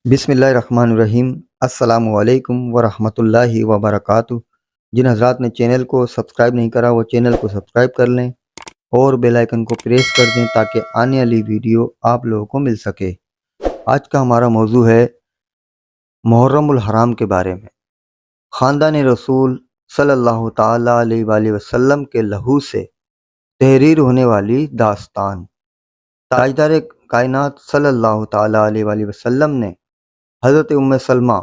بسم اللہ الرحمن الرحیم۔ السلام علیکم ورحمۃ اللہ وبرکاتہ۔ جن حضرات نے چینل کو سبسکرائب نہیں کرا وہ چینل کو سبسکرائب کر لیں اور بیل آئیکن کو پریس کر دیں تاکہ آنے والی ویڈیو آپ لوگوں کو مل سکے۔ آج کا ہمارا موضوع ہے محرم الحرام کے بارے میں۔ خاندان رسول صلی اللہ تعالیٰ علیہ وآلہ وسلم کے لہو سے تحریر ہونے والی داستان۔ تاجدار کائنات صلی اللہ تعالیٰ علیہ وآلہ وسلم نے حضرت ام سلمہ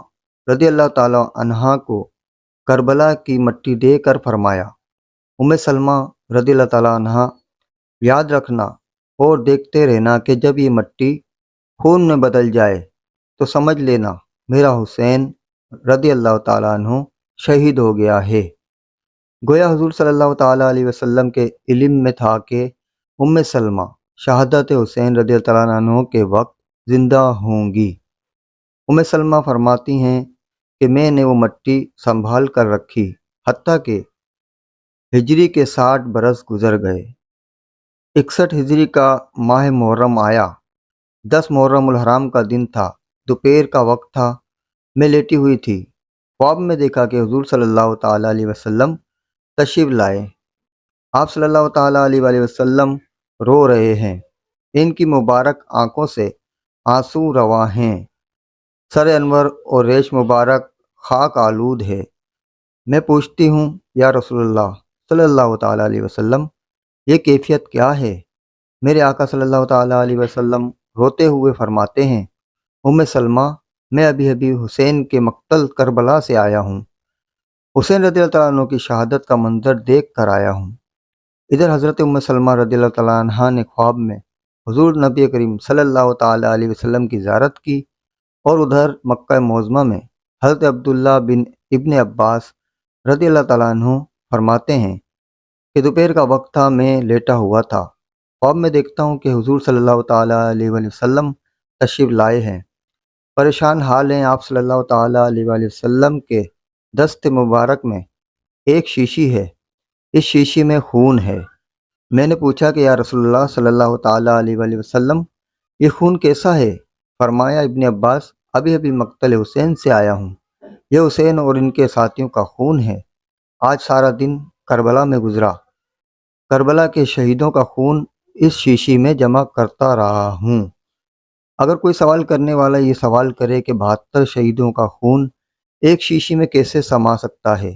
رضی اللہ تعالیٰ عنہا کو کربلا کی مٹی دے کر فرمایا، ام سلمہ رضی اللہ تعالیٰ عنہا، یاد رکھنا اور دیکھتے رہنا کہ جب یہ مٹی خون میں بدل جائے تو سمجھ لینا میرا حسین رضی اللہ تعالیٰ عنہ شہید ہو گیا ہے۔ گویا حضور صلی اللہ تعالیٰ علیہ وسلم کے علم میں تھا کہ ام سلمہ شہادت حسین رضی اللہ تعالیٰ عنہ کے وقت زندہ ہوں گی۔ ام سلمہ فرماتی ہیں کہ میں نے وہ مٹی سنبھال کر رکھی حتیٰ کہ ہجری کے 60 برس گزر گئے۔ 61 ہجری کا ماہ محرم آیا۔ 10 محرم الحرام کا دن تھا۔ دوپہر کا وقت تھا۔ میں لیٹی ہوئی تھی۔ خواب میں دیکھا کہ حضور صلی اللہ تعالیٰ علیہ وسلم تشریف لائے۔ آپ صلی اللہ تعالیٰ علیہ وآلہ وسلم رو رہے ہیں۔ ان کی مبارک آنکھوں سے آنسو رواں ہیں۔ سر انور اور ریش مبارک خاک آلود ہے۔ میں پوچھتی ہوں، یا رسول اللہ صلی اللہ تعالیٰ علیہ وسلم، یہ کیفیت کیا ہے؟ میرے آقا صلی اللہ تعالیٰ علیہ وسلم روتے ہوئے فرماتے ہیں، ام سلمہ، میں ابھی حسین کے مقتل کربلا سے آیا ہوں۔ حسین رضی اللہ تعالیٰ عنہ کی شہادت کا منظر دیکھ کر آیا ہوں۔ ادھر حضرت ام سلمہ رضی اللہ تعالیٰ عنہا نے خواب میں حضور نبی کریم صلی اللہ تعالیٰ علیہ وسلم کی زیارت کی، اور ادھر مکہ معظمہ میں حضرت عبداللہ بن ابن عباس رضی اللہ تعالیٰ عنہ فرماتے ہیں کہ دوپہر کا وقت تھا، میں لیٹا ہوا تھا۔ خواب میں دیکھتا ہوں کہ حضور صلی اللہ تعالیٰ علیہ وآلہ وسلم تشریف لائے ہیں۔ پریشان حال ہیں آپ صلی اللہ تعالیٰ علیہ وآلہ وسلم کے دست مبارک میں ایک شیشی ہے، اس شیشی میں خون ہے۔ میں نے پوچھا کہ یا رسول اللہ صلی اللہ تعالیٰ علیہ وآلہ وسلم، یہ خون کیسا ہے؟ فرمایا، ابن عباس، ابھی مقتل حسین سے آیا ہوں۔ یہ حسین اور ان کے ساتھیوں کا خون ہے۔ آج سارا دن کربلا میں گزرا۔ کربلا کے شہیدوں کا خون اس شیشی میں جمع کرتا رہا ہوں۔ اگر کوئی سوال کرنے والا یہ سوال کرے کہ 72 شہیدوں کا خون ایک شیشی میں کیسے سما سکتا ہے،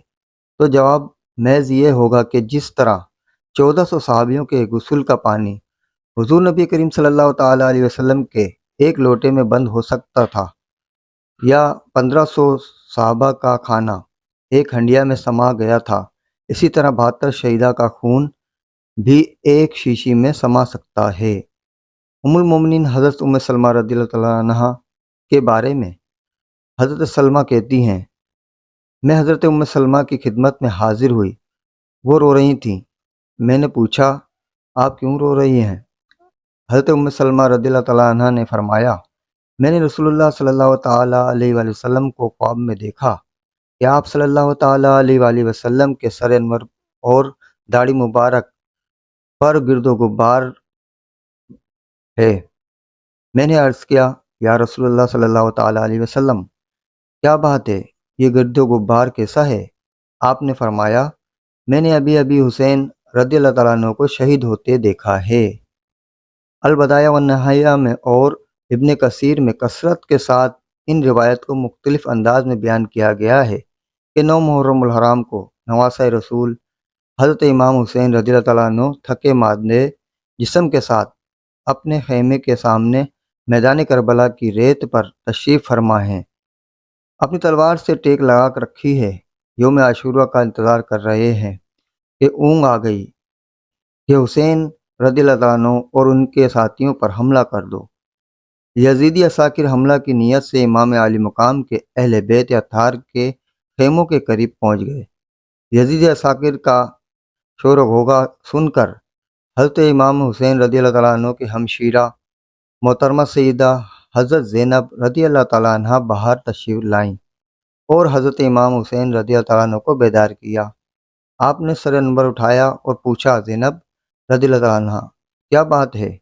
تو جواب محض یہ ہوگا کہ جس طرح 1400 صحابیوں کے غسل کا پانی حضور نبی کریم صلی اللہ تعالیٰ علیہ وسلم کے ایک لوٹے میں بند ہو سکتا تھا، یا 1500 صحابہ کا کھانا ایک ہنڈیا میں سما گیا تھا، اسی طرح 72 شہیدہ کا خون بھی ایک شیشی میں سما سکتا ہے۔ ام المومنین حضرت ام سلمہ رضی اللہ تعالیٰ عنہا کے بارے میں حضرت سلمہ کہتی ہیں، میں حضرت ام سلمہ کی خدمت میں حاضر ہوئی، وہ رو رہی تھیں۔ میں نے پوچھا، آپ کیوں رو رہی ہیں؟ حضرت ام سلمہ رضی اللہ تعالیٰ عنہ نے فرمایا، میں نے رسول اللہ صلی اللہ تعالیٰ علیہ وآلہ وسلم کو خواب میں دیکھا کہ آپ صلی اللہ تعالیٰ علیہ وآلہ وسلم کے سر انور اور داڑھی مبارک پر گرد و غبار ہے۔ میں نے عرض کیا، یا رسول اللہ صلی اللہ تعالیٰ علیہ وسلم، کیا بات ہے، یہ گرد و غبار کیسا ہے؟ آپ نے فرمایا، میں نے ابھی حسین رضی اللہ تعالیٰ عنہ کو شہید ہوتے دیکھا ہے۔ البدایہ والنہایہ میں اور ابن کثیر میں کثرت کے ساتھ ان روایت کو مختلف انداز میں بیان کیا گیا ہے کہ 9 محرم الحرام کو نواسہ رسول حضرت امام حسین رضی اللہ تعالیٰ عنہ تھکے مادے جسم کے ساتھ اپنے خیمے کے سامنے میدان کربلا کی ریت پر تشریف فرما ہیں، اپنی تلوار سے ٹیک لگا کر رکھی ہے، یوم عاشورہ کا انتظار کر رہے ہیں کہ اونگ آ گئی کہ حسین رضی اللہ تعالیٰ عنہ اور ان کے ساتھیوں پر حملہ کر دو۔ یزیدی عساکر حملہ کی نیت سے امام عالی مقام کے اہل بیت اطہار کے خیموں کے قریب پہنچ گئے۔ یزیدی عساکر کا شور و غوغا سن کر حضرت امام حسین رضی اللہ تعالیٰ عنہ کے ہمشیرہ محترمہ سیدہ حضرت زینب رضی اللہ تعالیٰ عنہ باہر تشریف لائیں اور حضرت امام حسین رضی اللہ تعالیٰ عنہ کو بیدار کیا۔ آپ نے سر انور اٹھایا اور پوچھا، زینب رضی اللہ تعالیٰ عنہ، کیا بات ہے؟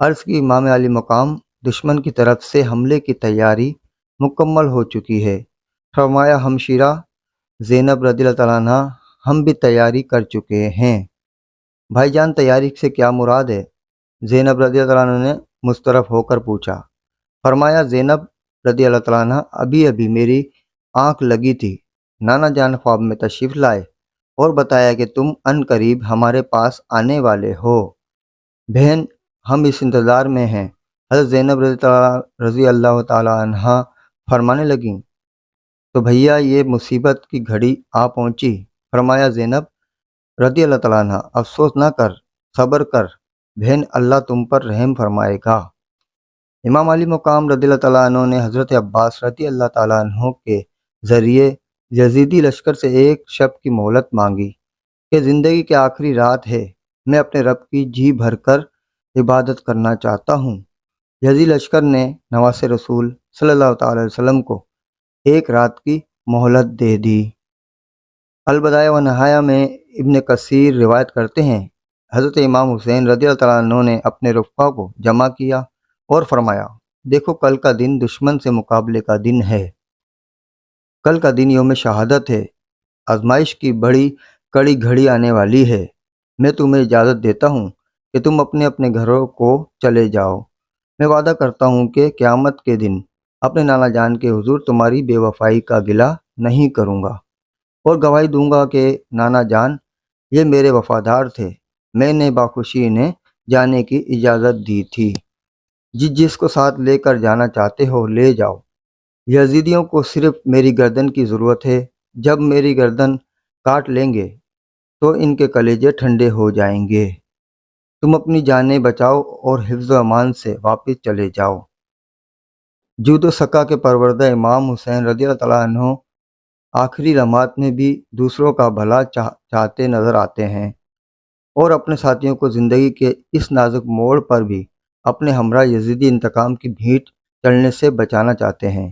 عرض کی، امام علی مقام دشمن کی طرف سے حملے کی تیاری مکمل ہو چکی ہے۔ فرمایا ہمشیرہ زینب رضی اللہ تعالیٰ عنہ ہم بھی تیاری کر چکے ہیں۔ بھائی جان تیاری سے کیا مراد ہے؟ زینب رضی اللہ تعالیٰ عنہ نے مسترف ہو کر پوچھا۔ فرمایا زینب رضی اللہ تعالیٰ عنہ ابھی میری آنکھ لگی تھی، نانا جان خواب میں تشریف لائے اور بتایا کہ تم ان قریب ہمارے پاس آنے والے ہو، بہن ہم اس انتظار میں ہیں۔ حضرت زینب رضی اللہ تعالیٰ عنہ فرمانے لگیں تو بھیا یہ مصیبت کی گھڑی آ پہنچی۔ فرمایا زینب رضی اللہ تعالیٰ عنہ افسوس نہ کر، صبر کر بہن، اللہ تم پر رحم فرمائے گا۔ امام علی مقام رضی اللہ تعالیٰ عنہ نے حضرت عباس رضی اللہ تعالیٰ عنہ کے ذریعے یزیدی لشکر سے ایک شب کی مہلت مانگی کہ زندگی کی آخری رات ہے، میں اپنے رب کی جی بھر کر عبادت کرنا چاہتا ہوں۔ یزیدی لشکر نے نواس رسول صلی اللہ تعالی علیہ وسلم کو ایک رات کی مہلت دے دی۔ البدایہ و نہایہ میں ابن کثیر روایت کرتے ہیں حضرت امام حسین رضی اللہ تعالیٰ عنہ نے اپنے رفقا کو جمع کیا اور فرمایا دیکھو کل کا دن دشمن سے مقابلے کا دن ہے، کل کا دن یوم شہادت ہے، آزمائش کی بڑی کڑی گھڑی آنے والی ہے، میں تمہیں اجازت دیتا ہوں کہ تم اپنے اپنے گھروں کو چلے جاؤ، میں وعدہ کرتا ہوں کہ قیامت کے دن اپنے نانا جان کے حضور تمہاری بے وفائی کا گلہ نہیں کروں گا اور گواہی دوں گا کہ نانا جان یہ میرے وفادار تھے، میں نے باخوشی انہیں جانے کی اجازت دی تھی، جس کو ساتھ لے کر جانا چاہتے ہو لے جاؤ، یزیدیوں کو صرف میری گردن کی ضرورت ہے، جب میری گردن کاٹ لیں گے تو ان کے کلیجے ٹھنڈے ہو جائیں گے، تم اپنی جانیں بچاؤ اور حفظ و امان سے واپس چلے جاؤ۔ جود و سکا کے پروردہ امام حسین رضی اللہ تعالیٰ عنہ آخری لمحات میں بھی دوسروں کا بھلا چاہتے نظر آتے ہیں اور اپنے ساتھیوں کو زندگی کے اس نازک موڑ پر بھی اپنے ہمراہ یزیدی انتقام کی بھیٹ چڑھنے سے بچانا چاہتے ہیں،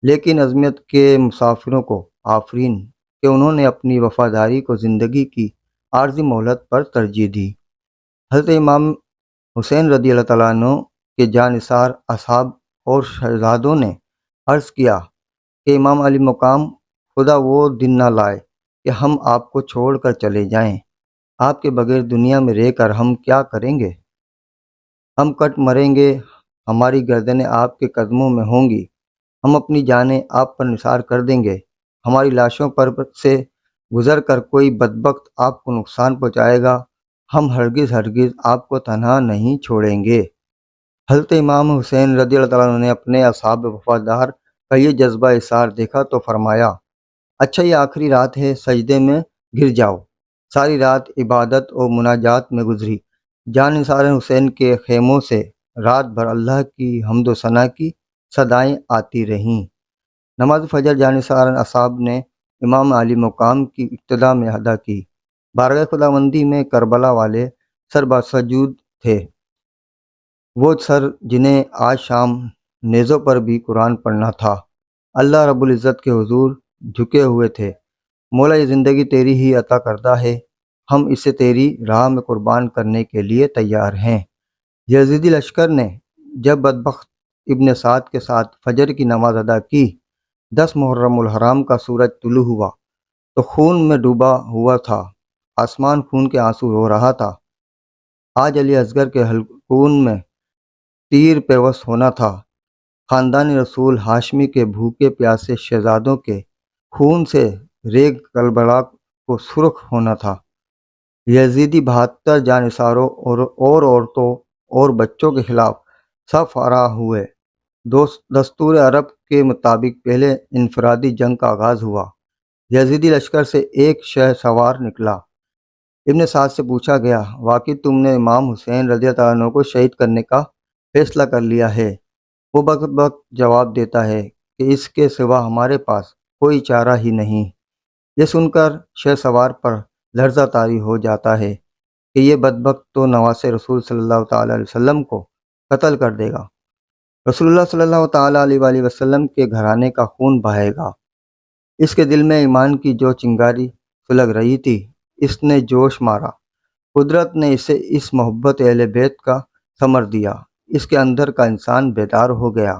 لیکن عظمت کے مسافروں کو آفرین کہ انہوں نے اپنی وفاداری کو زندگی کی عارضی مہلت پر ترجیح دی۔ حضرت امام حسین رضی اللہ تعالیٰ عنہ کے جانثار اصحاب اور شہزادوں نے عرض کیا کہ امام علی مقام خدا وہ دن نہ لائے کہ ہم آپ کو چھوڑ کر چلے جائیں، آپ کے بغیر دنیا میں رہ کر ہم کیا کریں گے، ہم کٹ مریں گے، ہماری گردنیں آپ کے قدموں میں ہوں گی، ہم اپنی جانیں آپ پر نثار کر دیں گے، ہماری لاشوں پر سے گزر کر کوئی بدبخت آپ کو نقصان پہنچائے گا، ہم ہرگز آپ کو تنہا نہیں چھوڑیں گے۔ حضرت امام حسین رضی اللہ تعالیٰ عنہ نے اپنے اصحاب وفادار کا یہ جذبہ اثار دیکھا تو فرمایا اچھا یہ آخری رات ہے، سجدے میں گر جاؤ۔ ساری رات عبادت اور مناجات میں گزری، جانثار حسین کے خیموں سے رات بھر اللہ کی حمد و ثنا کی صدائیں آتی رہیں۔ نماز فجر جانثار اصحاب نے امام علی مقام کی ابتدا میں ادا کی، بارگاہ خداوندی میں کربلا والے سر بسجود تھے، وہ سر جنہیں آج شام نیزوں پر بھی قرآن پڑھنا تھا، اللہ رب العزت کے حضور جھکے ہوئے تھے، مولا یہ زندگی تیری ہی عطا کردہ ہے، ہم اسے تیری راہ میں قربان کرنے کے لیے تیار ہیں۔ یزیدی لشکر نے جب بدبخت ابن سعد کے ساتھ فجر کی نماز ادا کی، 10 محرم الحرام کا سورج طلوع ہوا تو خون میں ڈوبا ہوا تھا، آسمان خون کے آنسو رو رہا تھا، آج علی اصغر کے حلقون میں تیر پیوست ہونا تھا، خاندان رسول ہاشمی کے بھوکے پیاسے شہزادوں کے خون سے ریگ کربلا کو سرخ ہونا تھا، یزیدی 72 جانثاروں اور عورتوں اور بچوں کے خلاف صف آرا ہوئے، دستور عرب کے مطابق پہلے انفرادی جنگ کا آغاز ہوا، یزیدی لشکر سے ایک شہ سوار نکلا، ابن سعد سے پوچھا گیا واقعی تم نے امام حسین رضی اللہ عنہ کو شہید کرنے کا فیصلہ کر لیا ہے؟ وہ بک جواب دیتا ہے کہ اس کے سوا ہمارے پاس کوئی چارہ ہی نہیں۔ یہ سن کر شہ سوار پر لرزہ طاری ہو جاتا ہے کہ یہ بدبخت تو نواس رسول صلی اللہ تعالیٰ علیہ وسلم کو قتل کر دے گا، رسول اللہ صلی اللہ تعالیٰ علیہ وآلہ وسلم کے گھرانے کا خون بہائے گا۔ اس کے دل میں ایمان کی جو چنگاری سلگ رہی تھی اس نے جوش مارا، قدرت نے اسے اس محبت اہل بیت کا ثمر دیا، اس کے اندر کا انسان بیدار ہو گیا۔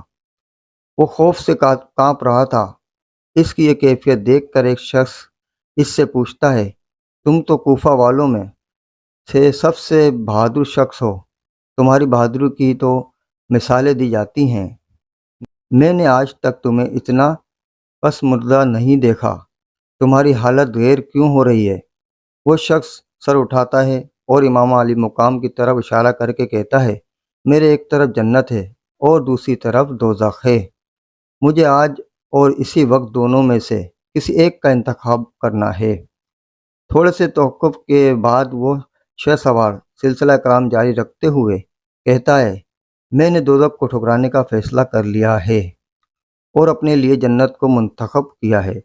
وہ خوف سے کانپ رہا تھا۔ اس کی یہ کیفیت دیکھ کر ایک شخص اس سے پوچھتا ہے، تم تو کوفہ والوں میں سے سب سے بہادر شخص ہو، تمہاری بہادری کی تو مثالیں دی جاتی ہیں، میں نے آج تک تمہیں اتنا پسماندہ نہیں دیکھا، تمہاری حالت غیر کیوں ہو رہی ہے؟ وہ شخص سر اٹھاتا ہے اور امام علی مقام کی طرف اشارہ کر کے کہتا ہے، میرے ایک طرف جنت ہے اور دوسری طرف دوزخ ہے، مجھے آج اور اسی وقت دونوں میں سے کسی ایک کا انتخاب کرنا ہے۔ تھوڑے سے توقف کے بعد وہ شہ سوار سلسلہ کرام جاری رکھتے ہوئے کہتا ہے، میں نے دوزخ کو ٹھکرانے کا فیصلہ کر لیا ہے اور اپنے لیے جنت کو منتخب کیا ہے۔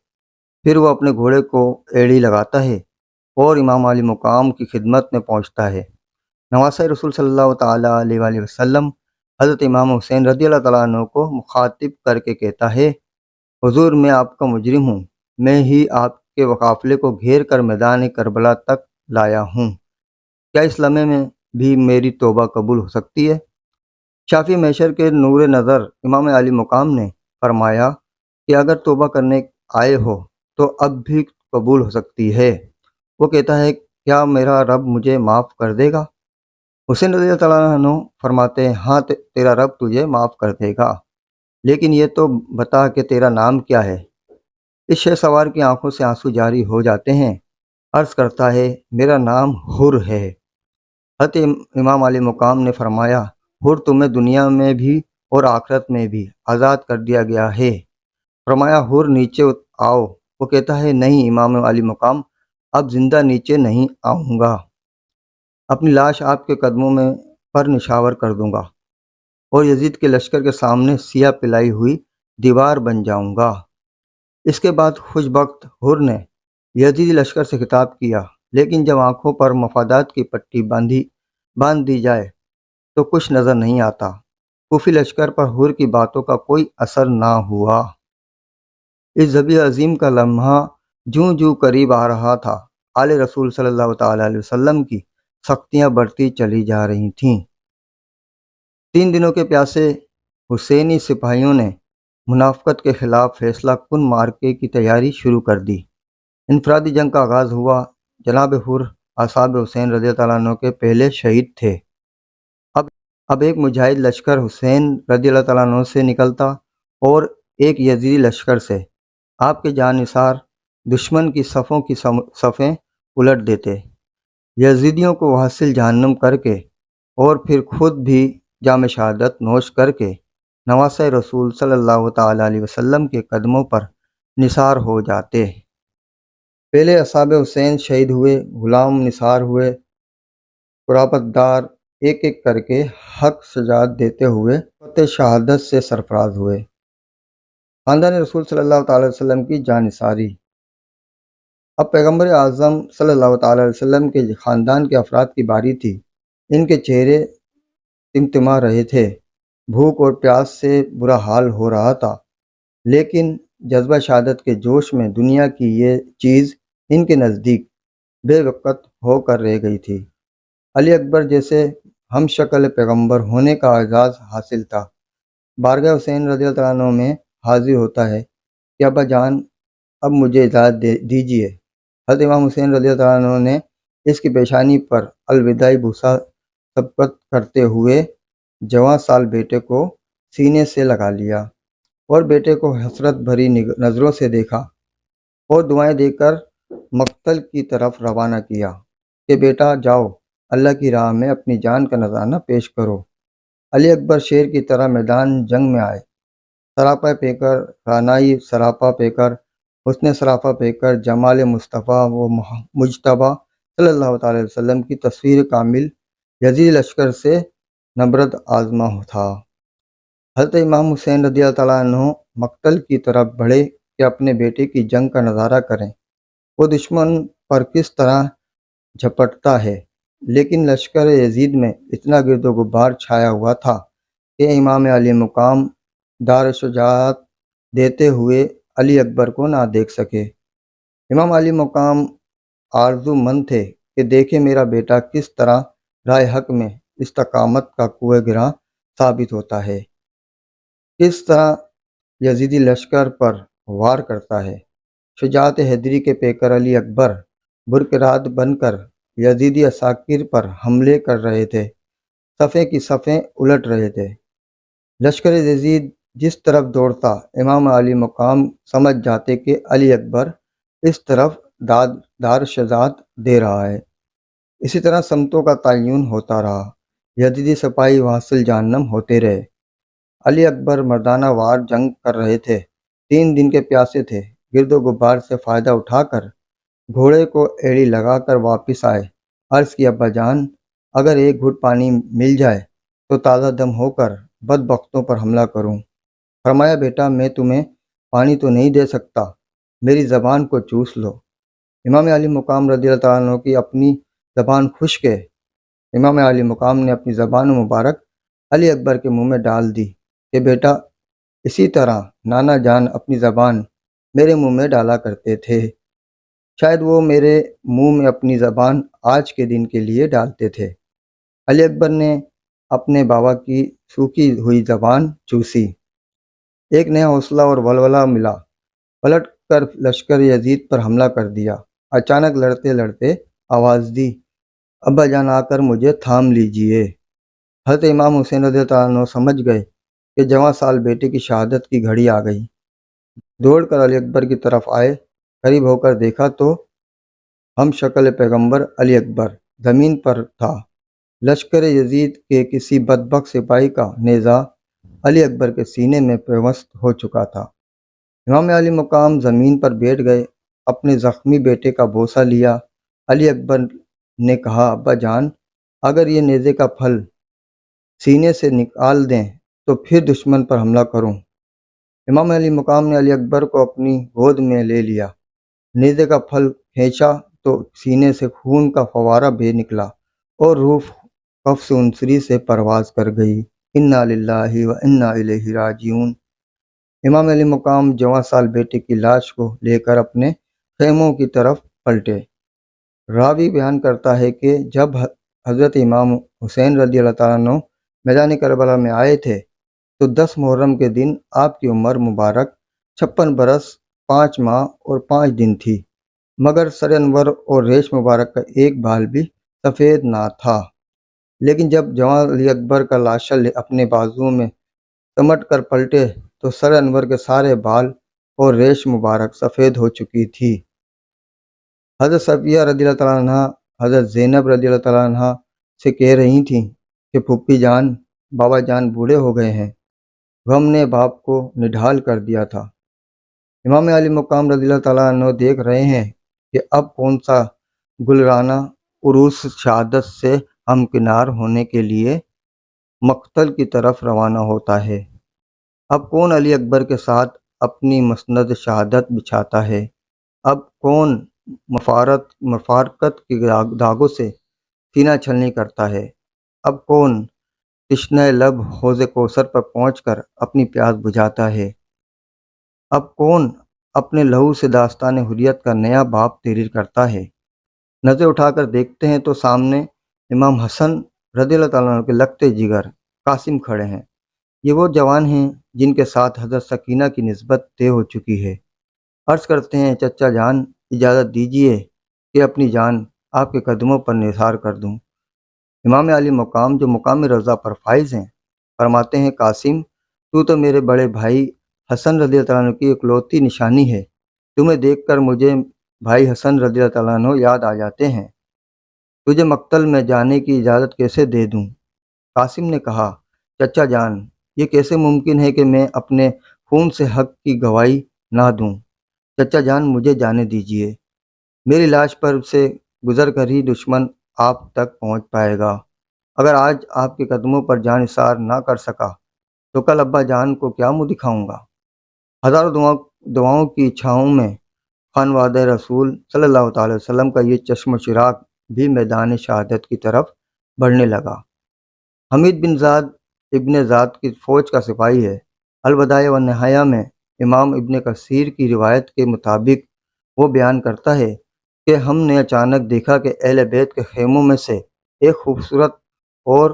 پھر وہ اپنے گھوڑے کو ایڑی لگاتا ہے اور امام علی مقام کی خدمت میں پہنچتا ہے۔ نواسہ رسول صلی اللہ تعالیٰ علیہ وآلہ وسلم حضرت امام حسین رضی اللہ تعالیٰ عنہ کو مخاطب کر کے کہتا ہے، حضور میں آپ کا مجرم ہوں، میں ہی آپ کے قافلے کو گھیر کر میدان کربلا تک لایا ہوں، کیا اس لمحے میں بھی میری توبہ قبول ہو سکتی ہے؟ شافی محشر کے نور نظر امام علی مقام نے فرمایا کہ اگر توبہ کرنے آئے ہو تو اب بھی قبول ہو سکتی ہے۔ وہ کہتا ہے، کیا میرا رب مجھے معاف کر دے گا؟ حسین رضی اللہ تعالیٰ عنہ فرماتے ہیں، ہاں تیرا رب تجھے معاف کر دے گا، لیکن یہ تو بتا کہ تیرا نام کیا ہے؟ اس شہ سوار کی آنکھوں سے آنسو جاری ہو جاتے ہیں۔ عرض کرتا ہے، میرا نام حر ہے۔ حضرت امام علی مقام نے فرمایا، حر تمہیں دنیا میں بھی اور آخرت میں بھی آزاد کر دیا گیا ہے۔ فرمایا، حر نیچے آؤ۔ وہ کہتا ہے، نہیں امام علی مقام، اب زندہ نیچے نہیں آؤں گا، اپنی لاش آپ کے قدموں میں پر نشاور کر دوں گا اور یزید کے لشکر کے سامنے سیاہ پلائی ہوئی دیوار بن جاؤں گا۔ اس کے بعد خوش بخت حر نے یزیدی لشکر سے خطاب کیا، لیکن جب آنکھوں پر مفادات کی پٹی باندھ دی جائے تو کچھ نظر نہیں آتا۔ کوفی لشکر پر حر کی باتوں کا کوئی اثر نہ ہوا۔ اس ذبیح عظیم کا لمحہ جوں جوں قریب آ رہا تھا، آل رسول صلی اللہ تعالیٰ علیہ وسلم کی سختیاں بڑھتی چلی جا رہی تھیں۔ 3 دنوں کے پیاسے حسینی سپاہیوں نے منافقت کے خلاف فیصلہ کن معرکے کی تیاری شروع کر دی۔ انفرادی جنگ کا آغاز ہوا۔ جناب حر اصحاب حسین رضی اللہ تعالیٰ عنہ کے پہلے شہید تھے۔ اب ایک مجاہد لشکر حسین رضی اللہ تعالیٰ عنہ سے نکلتا اور ایک یزیدی لشکر سے۔ آپ کے جانثار دشمن کی صفوں کی صفیں الٹ دیتے، یزیدیوں کو حاصل جہنم کر کے اور پھر خود بھی جام شہادت نوش کر کے نواسہ رسول صلی اللہ تعالیٰ علیہ وسلم کے قدموں پر نثار ہو جاتے۔ پہلے اصحاب حسین شہید ہوئے، غلام نثار ہوئے، قرابت دار ایک ایک کر کے حق سجاد دیتے ہوئے فتح شہادت سے سرفراز ہوئے۔ خاندان رسول صلی اللہ تعالیٰ علیہ وسلم کی جانثاری۔ اب پیغمبر اعظم صلی اللہ تعالیٰ علیہ وسلم کے خاندان کے افراد کی باری تھی۔ ان کے چہرے تمتما رہے تھے، بھوک اور پیاس سے برا حال ہو رہا تھا، لیکن جذبہ شہادت کے جوش میں دنیا کی یہ چیز ان کے نزدیک بے وقت ہو کر رہ گئی تھی۔ علی اکبر جیسے ہم شکل پیغمبر ہونے کا اعزاز حاصل تھا۔ بارگاہ حسین رضی اللہ عنہ میں حاضر ہوتا ہے کہ ابا جان، اب مجھے اجازت دیجیے۔ حضرت امام حسین رضی اللہ عنہ نے اس کی پیشانی پر الوداعی بوسہ سبقت کرتے ہوئے جواں سال بیٹے کو سینے سے لگا لیا اور بیٹے کو حسرت بھری نظروں سے دیکھا اور دعائیں دے کر مقتل کی طرف روانہ کیا کہ بیٹا جاؤ، اللہ کی راہ میں اپنی جان کا نذرانہ پیش کرو۔ علی اکبر شیر کی طرح میدان جنگ میں آئے، سراپا پے کر، رانائی سراپا پے کر، حسن سراپا پے کر، جمال مصطفیٰ و مجتبیٰ صلی اللہ تعالیٰ علیہ وسلم کی تصویر کامل یزیدی لشکر سے نبرد آزما تھا۔ حضرت امام حسین رضی اللہ تعالیٰ عنہ مقتل کی طرف بڑھے کہ اپنے بیٹے کی جنگ کا نظارہ کریں، وہ دشمن پر کس طرح جھپٹتا ہے، لیکن لشکر یزید میں اتنا گرد و غبار چھایا ہوا تھا کہ امام علی مقام دار شجاعت دیتے ہوئے علی اکبر کو نہ دیکھ سکے۔ امام علی مقام آرزو مند تھے کہ دیکھے میرا بیٹا کس طرح راہ حق میں استقامت کا کوہ گراں ثابت ہوتا ہے۔ کس طرح یزیدی لشکر پر وار کرتا ہے۔ شجاعت حیدری کے پیکر علی اکبر برقرار بن کر یزیدی عساکر پر حملے کر رہے تھے، صفیں کی صفیں الٹ رہے تھے۔ لشکر یزید جس طرف دوڑتا، امام علی مقام سمجھ جاتے کہ علی اکبر اس طرف دار شجاعت دے رہا ہے۔ اسی طرح سمتوں کا تعین ہوتا رہا، یزیدی سپاہی واصل جہنم ہوتے رہے۔ علی اکبر مردانہ وار جنگ کر رہے تھے، 3 دن کے پیاسے تھے، گرد و غبار سے فائدہ اٹھا کر گھوڑے کو ایڑی لگا کر واپس آئے۔ عرض کی ابا جان، اگر ایک گھٹ پانی مل جائے تو تازہ دم ہو کر بدبختوں پر حملہ کروں۔ فرمایا بیٹا، میں تمہیں پانی تو نہیں دے سکتا، میری زبان کو چوس لو۔ امام علی مقام رضی اللہ تعالیٰ عنہ کی اپنی زبان خشک ہے۔ امام علی مقام نے اپنی زبان مبارک علی اکبر کے منہ میں ڈال دی کہ بیٹا، اسی طرح نانا جان اپنی زبان میرے منہ میں ڈالا کرتے تھے، شاید وہ میرے منہ میں اپنی زبان آج کے دن کے لیے ڈالتے تھے۔ علی اکبر نے اپنے بابا کی سوکھی ہوئی زبان چوسی، ایک نیا حوصلہ اور ولولہ ملا، پلٹ کر لشکر یزید پر حملہ کر دیا۔ اچانک لڑتے لڑتے آواز دی، ابا جان آ کر مجھے تھام لیجئے۔ حضرت امام حسین رضی اللہ عنہ سمجھ گئے کہ جواں سال بیٹے کی شہادت کی گھڑی آ گئی۔ دوڑ کر علی اکبر کی طرف آئے، قریب ہو کر دیکھا تو ہم شکل پیغمبر علی اکبر زمین پر تھا۔ لشکر یزید کے کسی بدبخت سپاہی کا نیزہ علی اکبر کے سینے میں پیوست ہو چکا تھا۔ امام علی مقام زمین پر بیٹھ گئے، اپنے زخمی بیٹے کا بوسہ لیا۔ علی اکبر نے کہا، ابا جان، اگر یہ نیزے کا پھل سینے سے نکال دیں تو پھر دشمن پر حملہ کروں۔ امام علی مقام نے علی اکبر کو اپنی گود میں لے لیا، نیزے کا پھل کھینچا تو سینے سے خون کا فوارہ بے نکلا اور روح قفص انصری سے پرواز کر گئی۔ انا للہ و انا الیہ راجعون۔ امام علی مقام جواں سال بیٹے کی لاش کو لے کر اپنے خیموں کی طرف پلٹے۔ راوی بیان کرتا ہے کہ جب حضرت امام حسین رضی اللہ تعالیٰ عنہ میدان کربلا میں آئے تھے تو 10 محرم کے دن آپ کی عمر مبارک 56 برس 5 ماہ اور 5 دن تھی، مگر سر انور اور ریش مبارک کا ایک بال بھی سفید نہ تھا۔ لیکن جب جوان علی اکبر کا لاشا اپنے بازوؤں میں سمٹ کر پلٹے تو سر انور کے سارے بال اور ریش مبارک سفید ہو چکی تھی۔ حضرت صفیہ رضی اللہ تعالیٰ عنہ حضرت زینب رضی اللہ تعالیٰ عنہ سے کہہ رہی تھیں کہ پھوپھی جان، بابا جان بوڑھے ہو گئے ہیں، غم نے باپ کو نڈھال کر دیا تھا۔ امام علی مقام رضی اللہ تعالیٰ عنہ دیکھ رہے ہیں کہ اب کون سا گلرانہ عروس شہادت سے ہمکنار ہونے کے لیے مقتل کی طرف روانہ ہوتا ہے۔ اب کون علی اکبر کے ساتھ اپنی مسند شہادت بچھاتا ہے، اب کون مفارقت کے داغوں سے سینہ چھلنی کرتا ہے، اب کون تشنہ لب حوض کوثر پر پہنچ کر اپنی پیاس بجھاتا ہے، اب کون اپنے لہو سے داستان حریت کا نیا باب تحریر کرتا ہے۔ نظر اٹھا کر دیکھتے ہیں تو سامنے امام حسن رضی اللہ تعالیٰ عنہ کے لگتے جگر قاسم کھڑے ہیں۔ یہ وہ جوان ہیں جن کے ساتھ حضرت سکینہ کی نسبت طے ہو چکی ہے۔ عرض کرتے ہیں، چچا جان اجازت دیجیے کہ اپنی جان آپ کے قدموں پر نثار کر دوں۔ امام علی مقام جو مقام رضا پر فائز ہیں فرماتے ہیں، قاسم، تو میرے بڑے بھائی حسن رضی اللہ تعالیٰ عنہ کی اکلوتی نشانی ہے، تمہیں دیکھ کر مجھے بھائی حسن رضی اللہ تعالیٰ عنہ یاد آ جاتے ہیں، تجھے مقتل میں جانے کی اجازت کیسے دے دوں؟ قاسم نے کہا، چچا جان، یہ کیسے ممکن ہے کہ میں اپنے خون سے حق کی گواہی نہ دوں؟ چچا جان، مجھے جانے دیجیے، میری لاش پر سے گزر کر ہی دشمن آپ تک پہنچ پائے گا۔ اگر آج آپ کے قدموں پر جان نثار نہ کر سکا تو کل ابا جان کو کیا منہ دکھاؤں گا؟ ہزاروں دعاؤں کی چھاؤں میں خانوادہ رسول صلی اللہ تعالی وسلم کا یہ چشم و چراغ بھی میدان شہادت کی طرف بڑھنے لگا۔ حمید بن زاد ابن زاد کی فوج کا سپاہی ہے۔ البدایہ و نہایہ میں امام ابن کثیر کی روایت کے مطابق وہ بیان کرتا ہے کہ ہم نے اچانک دیکھا کہ اہل بیت کے خیموں میں سے ایک خوبصورت اور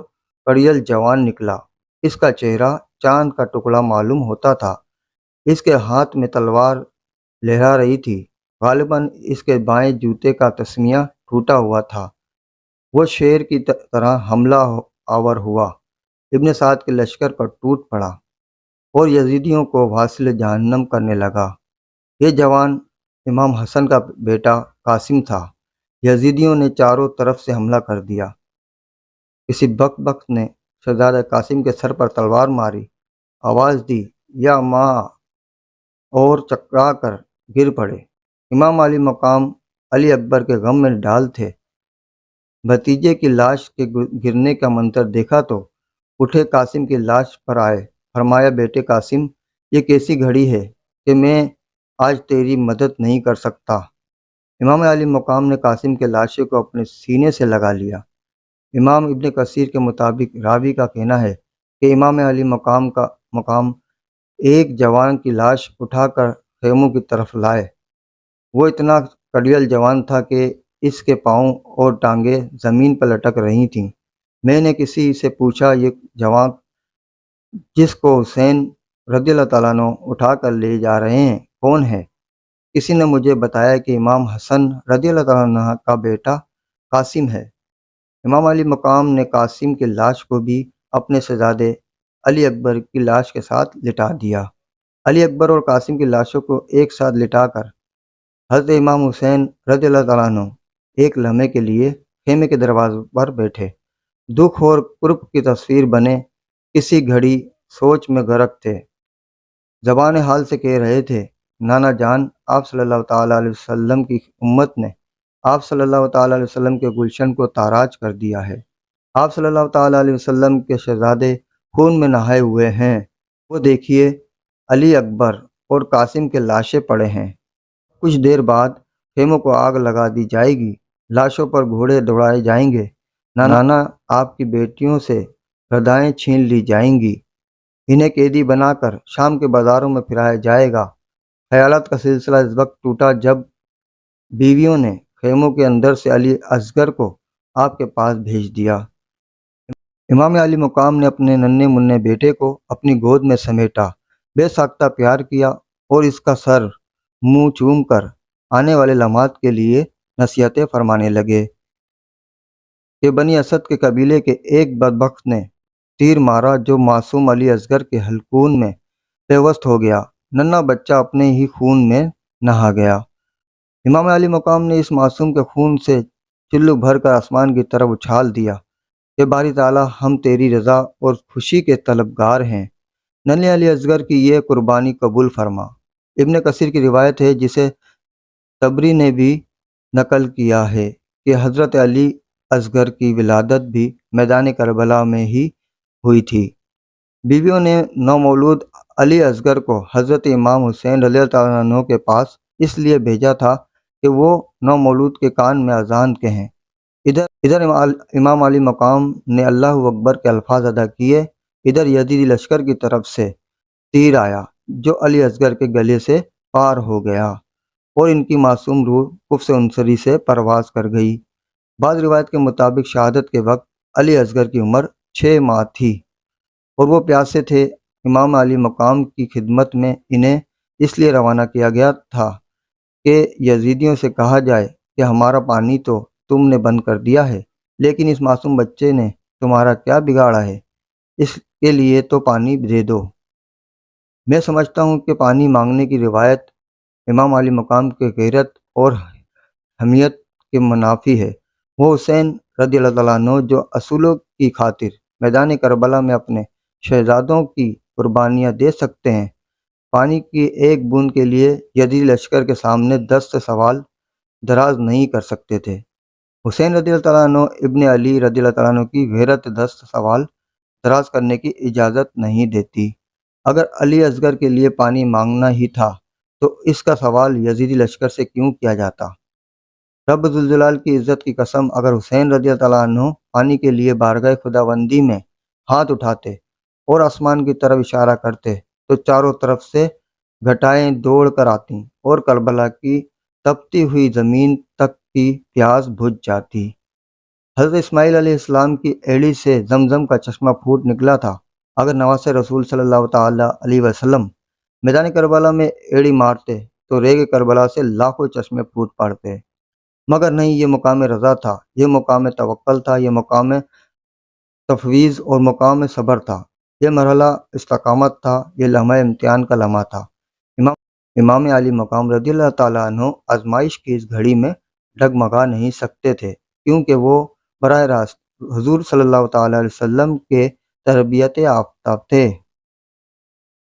کڑیل جوان نکلا۔ اس کا چہرہ چاند کا ٹکڑا معلوم ہوتا تھا۔ اس کے ہاتھ میں تلوار لہرا رہی تھی۔ غالباً اس کے بائیں جوتے کا تسمیہ ٹوٹا ہوا تھا۔ وہ شیر کی طرح حملہ آور ہوا، ابن سعد کے لشکر پر ٹوٹ پڑا اور یزیدیوں کو واصل جہنم کرنے لگا۔ یہ جوان امام حسن کا بیٹا قاسم تھا۔ یزیدیوں نے چاروں طرف سے حملہ کر دیا۔ کسی بک نے شہزادہ قاسم کے سر پر تلوار ماری، آواز دی یا ماں، اور چکرا کر گر پڑے۔ امام علی مقام علی اکبر کے غم میں ڈال تھے۔ بھتیجے کی لاش کے گرنے کا منظر دیکھا تو اٹھے، قاسم کی لاش پر آئے، فرمایا بیٹے قاسم، یہ کیسی گھڑی ہے کہ میں آج تیری مدد نہیں کر سکتا۔ امام علی مقام نے قاسم کے لاشے کو اپنے سینے سے لگا لیا۔ امام ابن کثیر کے مطابق راوی کا کہنا ہے کہ امام علی مقام ایک جوان کی لاش اٹھا کر خیموں کی طرف لائے۔ وہ اتنا کڑیل جوان تھا کہ اس کے پاؤں اور ٹانگیں زمین پر لٹک رہی تھیں۔ میں نے کسی سے پوچھا، یہ جوان جس کو حسین رضی اللہ تعالیٰ عنہ اٹھا کر لے جا رہے ہیں کون ہے؟ کسی نے مجھے بتایا کہ امام حسن رضی اللہ تعالیٰ عنہ کا بیٹا قاسم ہے۔ امام علی مقام نے قاسم کی لاش کو بھی اپنے شہزادے علی اکبر کی لاش کے ساتھ لٹا دیا۔ علی اکبر اور قاسم کی لاشوں کو ایک ساتھ لٹا کر حضرت امام حسین رضی اللہ تعالیٰ عنہ ایک لمحے کے لیے خیمے کے دروازے پر بیٹھے، دکھ اور قرب کی تصویر بنے کسی گھڑی سوچ میں غرق تھے۔ زبان حال سے کہہ رہے تھے، نانا جان، آپ صلی اللہ تعالیٰ علیہ وسلم کی امت نے آپ صلی اللہ تعالیٰ علیہ وسلم کے گلشن کو تاراج کر دیا ہے۔ آپ صلی اللہ تعالیٰ علیہ وسلم کے شہزادے خون میں نہائے ہوئے ہیں۔ وہ دیکھیے، علی اکبر اور قاسم کے لاشیں پڑے ہیں۔ کچھ دیر بعد خیموں کو آگ لگا دی جائے گی، لاشوں پر گھوڑے دوڑائے جائیں گے، نانا آپ کی بیٹیوں سے ردائیں چھین لی جائیں گی، انہیں قیدی بنا کر شام کے بازاروں میں پھرایا جائے گا۔ خیالات کا سلسلہ اس وقت ٹوٹا جب بیویوں نے خیموں کے اندر سے علی اصغر کو آپ کے پاس بھیج دیا۔ امام علی مقام نے اپنے ننھے منھے بیٹے کو اپنی گود میں سمیٹا، بے ساختہ پیار کیا اور اس کا سر منہ چوم کر آنے والے لمحات کے لیے نصیحتیں فرمانے لگے کہ بنی اسد کے قبیلے کے ایک بدبخت نے تیر مارا جو معصوم علی اصغر کے حلقون میں پیوست ہو گیا، ننھا بچہ اپنے ہی خون میں نہا گیا۔ امام علی مقام نے اس معصوم کے خون سے چلو بھر کر آسمان کی طرف اچھال دیا کہ باری تعالیٰ، ہم تیری رضا اور خوشی کے طلبگار ہیں، ننھے علی اصغر کی یہ قربانی قبول فرما۔ ابن کثیر کی روایت ہے، جسے طبری نے بھی نقل کیا ہے، کہ حضرت علی اصغر کی ولادت بھی میدان کربلا میں ہی ہوئی تھی۔ بیویوں نے نومولود علی اصغر کو حضرت امام حسین رضی اللہ عنہ کے پاس اس لیے بھیجا تھا کہ وہ نومولود کے کان میں اذان کہیں۔ ادھر امام علی مقام نے اللہ اکبر کے الفاظ ادا کیے، ادھر یزیدی لشکر کی طرف سے تیر آیا جو علی اصغر کے گلے سے پار ہو گیا اور ان کی معصوم روح کفر عنصری سے پرواز کر گئی۔ بعض روایت کے مطابق شہادت کے وقت علی اصغر کی عمر 6 ماہ تھی اور وہ پیاسے تھے۔ امام علی مقام کی خدمت میں انہیں اس لیے روانہ کیا گیا تھا کہ یزیدیوں سے کہا جائے کہ ہمارا پانی تو تم نے بند کر دیا ہے، لیکن اس معصوم بچے نے تمہارا کیا بگاڑا ہے، اس کے لیے تو پانی دے دو۔ میں سمجھتا ہوں کہ پانی مانگنے کی روایت امام علی مقام کے غیرت اور حمیت کے منافی ہے۔ وہ حسین رضی اللہ تعالیٰ عنہ جو اصولوں کی خاطر میدان کربلا میں اپنے شہزادوں کی قربانیاں دے سکتے ہیں، پانی کی ایک بوند کے لیے یزیدی لشکر کے سامنے دست سوال دراز نہیں کر سکتے تھے۔ حسین رضی اللہ تعالیٰ عنہ ابن علی رضی اللہ تعالیٰ عنہ کی غیرت دست سوال دراز کرنے کی اجازت نہیں دیتی۔ اگر علی اصغر کے لیے پانی مانگنا ہی تھا تو اس کا سوال یزیدی لشکر سے کیوں کیا جاتا؟ رب ذوالجلال کی عزت کی قسم، اگر حسین رضی اللہ تعالیٰ عنہ پانی کے لیے بارگاہ خداوندی میں ہاتھ اٹھاتے اور آسمان کی طرف اشارہ کرتے تو چاروں طرف سے گھٹائیں دوڑ کر آتیں اور کربلا کی تپتی ہوئی زمین تک کی پیاس بجھ جاتی۔ حضرت اسماعیل علیہ السلام کی ایڑی سے زمزم کا چشمہ پھوٹ نکلا تھا اگر نواز رسول صلی اللہ تعالیٰ علیہ وسلم میدان کربلا میں ایڑی مارتے تو ریگ کربلا سے لاکھوں چشمے پھوٹ پڑتے، مگر نہیں، یہ مقام رضا تھا، یہ مقام توکل تھا، یہ مقام تفویض اور مقام صبر تھا، یہ مرحلہ استقامت تھا، یہ لمحہ امتحان کا لمحہ تھا۔ امام علی مقام رضی اللہ تعالیٰ عنہ آزمائش کی اس گھڑی میں ڈگمگا نہیں سکتے تھے، کیونکہ وہ براہ راست حضور صلی اللہ تعالیٰ علیہ وسلم کے تربیت یافتہ تھے۔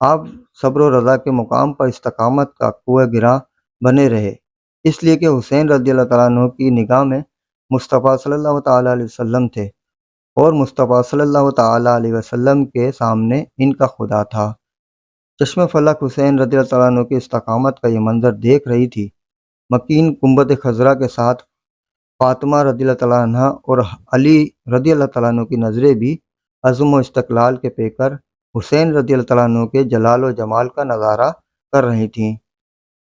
آپ صبر و رضا کے مقام پر استقامت کا کوہ گراں بنے رہے، اس لیے کہ حسین رضی اللہ تعالیٰ عنہ کی نگاہ میں مصطفیٰ صلی اللہ تعالیٰ علیہ وسلم تھے، اور مصطفیٰ صلی اللہ تعالیٰ علیہ وسلم کے سامنے ان کا خدا تھا۔ چشم فلک حسین رضی اللہ تعالیٰ عنہ کی استقامت کا یہ منظر دیکھ رہی تھی۔ مکین گنبد خضرا کے ساتھ فاطمہ رضی اللہ تعالیٰ عنہ اور علی رضی اللہ تعالیٰ عنہ کی نظریں بھی عزم و استقلال کے پیکر حسین رضی اللہ تعالیٰ عنہ کے جلال و جمال کا نظارہ کر رہی تھیں۔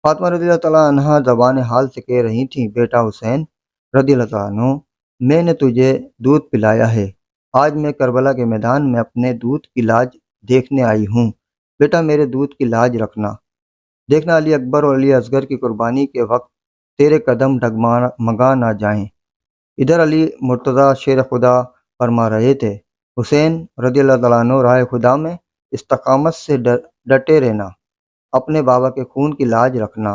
فاطمہ رضی اللہ تعالیٰ عنہ زبان حال سے کہہ رہی تھیں، بیٹا حسین رضی اللہ تعالیٰ عنہ، میں نے تجھے دودھ پلایا ہے، آج میں کربلا کے میدان میں اپنے دودھ کی لاج دیکھنے آئی ہوں، بیٹا میرے دودھ کی لاج رکھنا۔ دیکھنا علی اکبر اور علی اصغر کی قربانی کے وقت تیرے قدم ڈگمگا نہ جائیں۔ ادھر علی مرتضیٰ شیر خدا فرما رہے تھے، حسین رضی اللہ تعالیٰ عنہ راہ خدا میں استقامت سے ڈٹے رہنا، اپنے بابا کے خون کی لاج رکھنا۔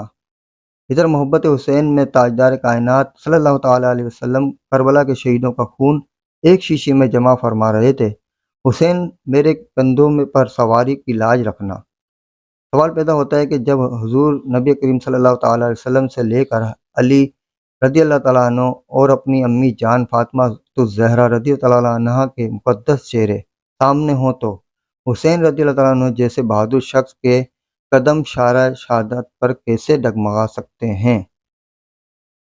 ادھر محبت حسین میں تاجدار کائنات صلی اللہ تعالیٰ علیہ وسلم کربلا کے شہیدوں کا خون ایک شیشے میں جمع فرما رہے تھے، حسین میرے کندھوں میں پر سواری کی لاج رکھنا۔ سوال پیدا ہوتا ہے کہ جب حضور نبی کریم صلی اللہ تعالیٰ علیہ وسلم سے لے کر علی رضی اللہ تعالیٰ عنہ اور اپنی امی جان فاطمہ الزہرا رضی اللہ تعالیٰ عنہ کے مقدس چہرے سامنے ہوں تو حسین رضی اللہ تعالیٰ عنہ جیسے بہادر شخص کے قدم شارع شہادت پر کیسے ڈگمگا سکتے ہیں؟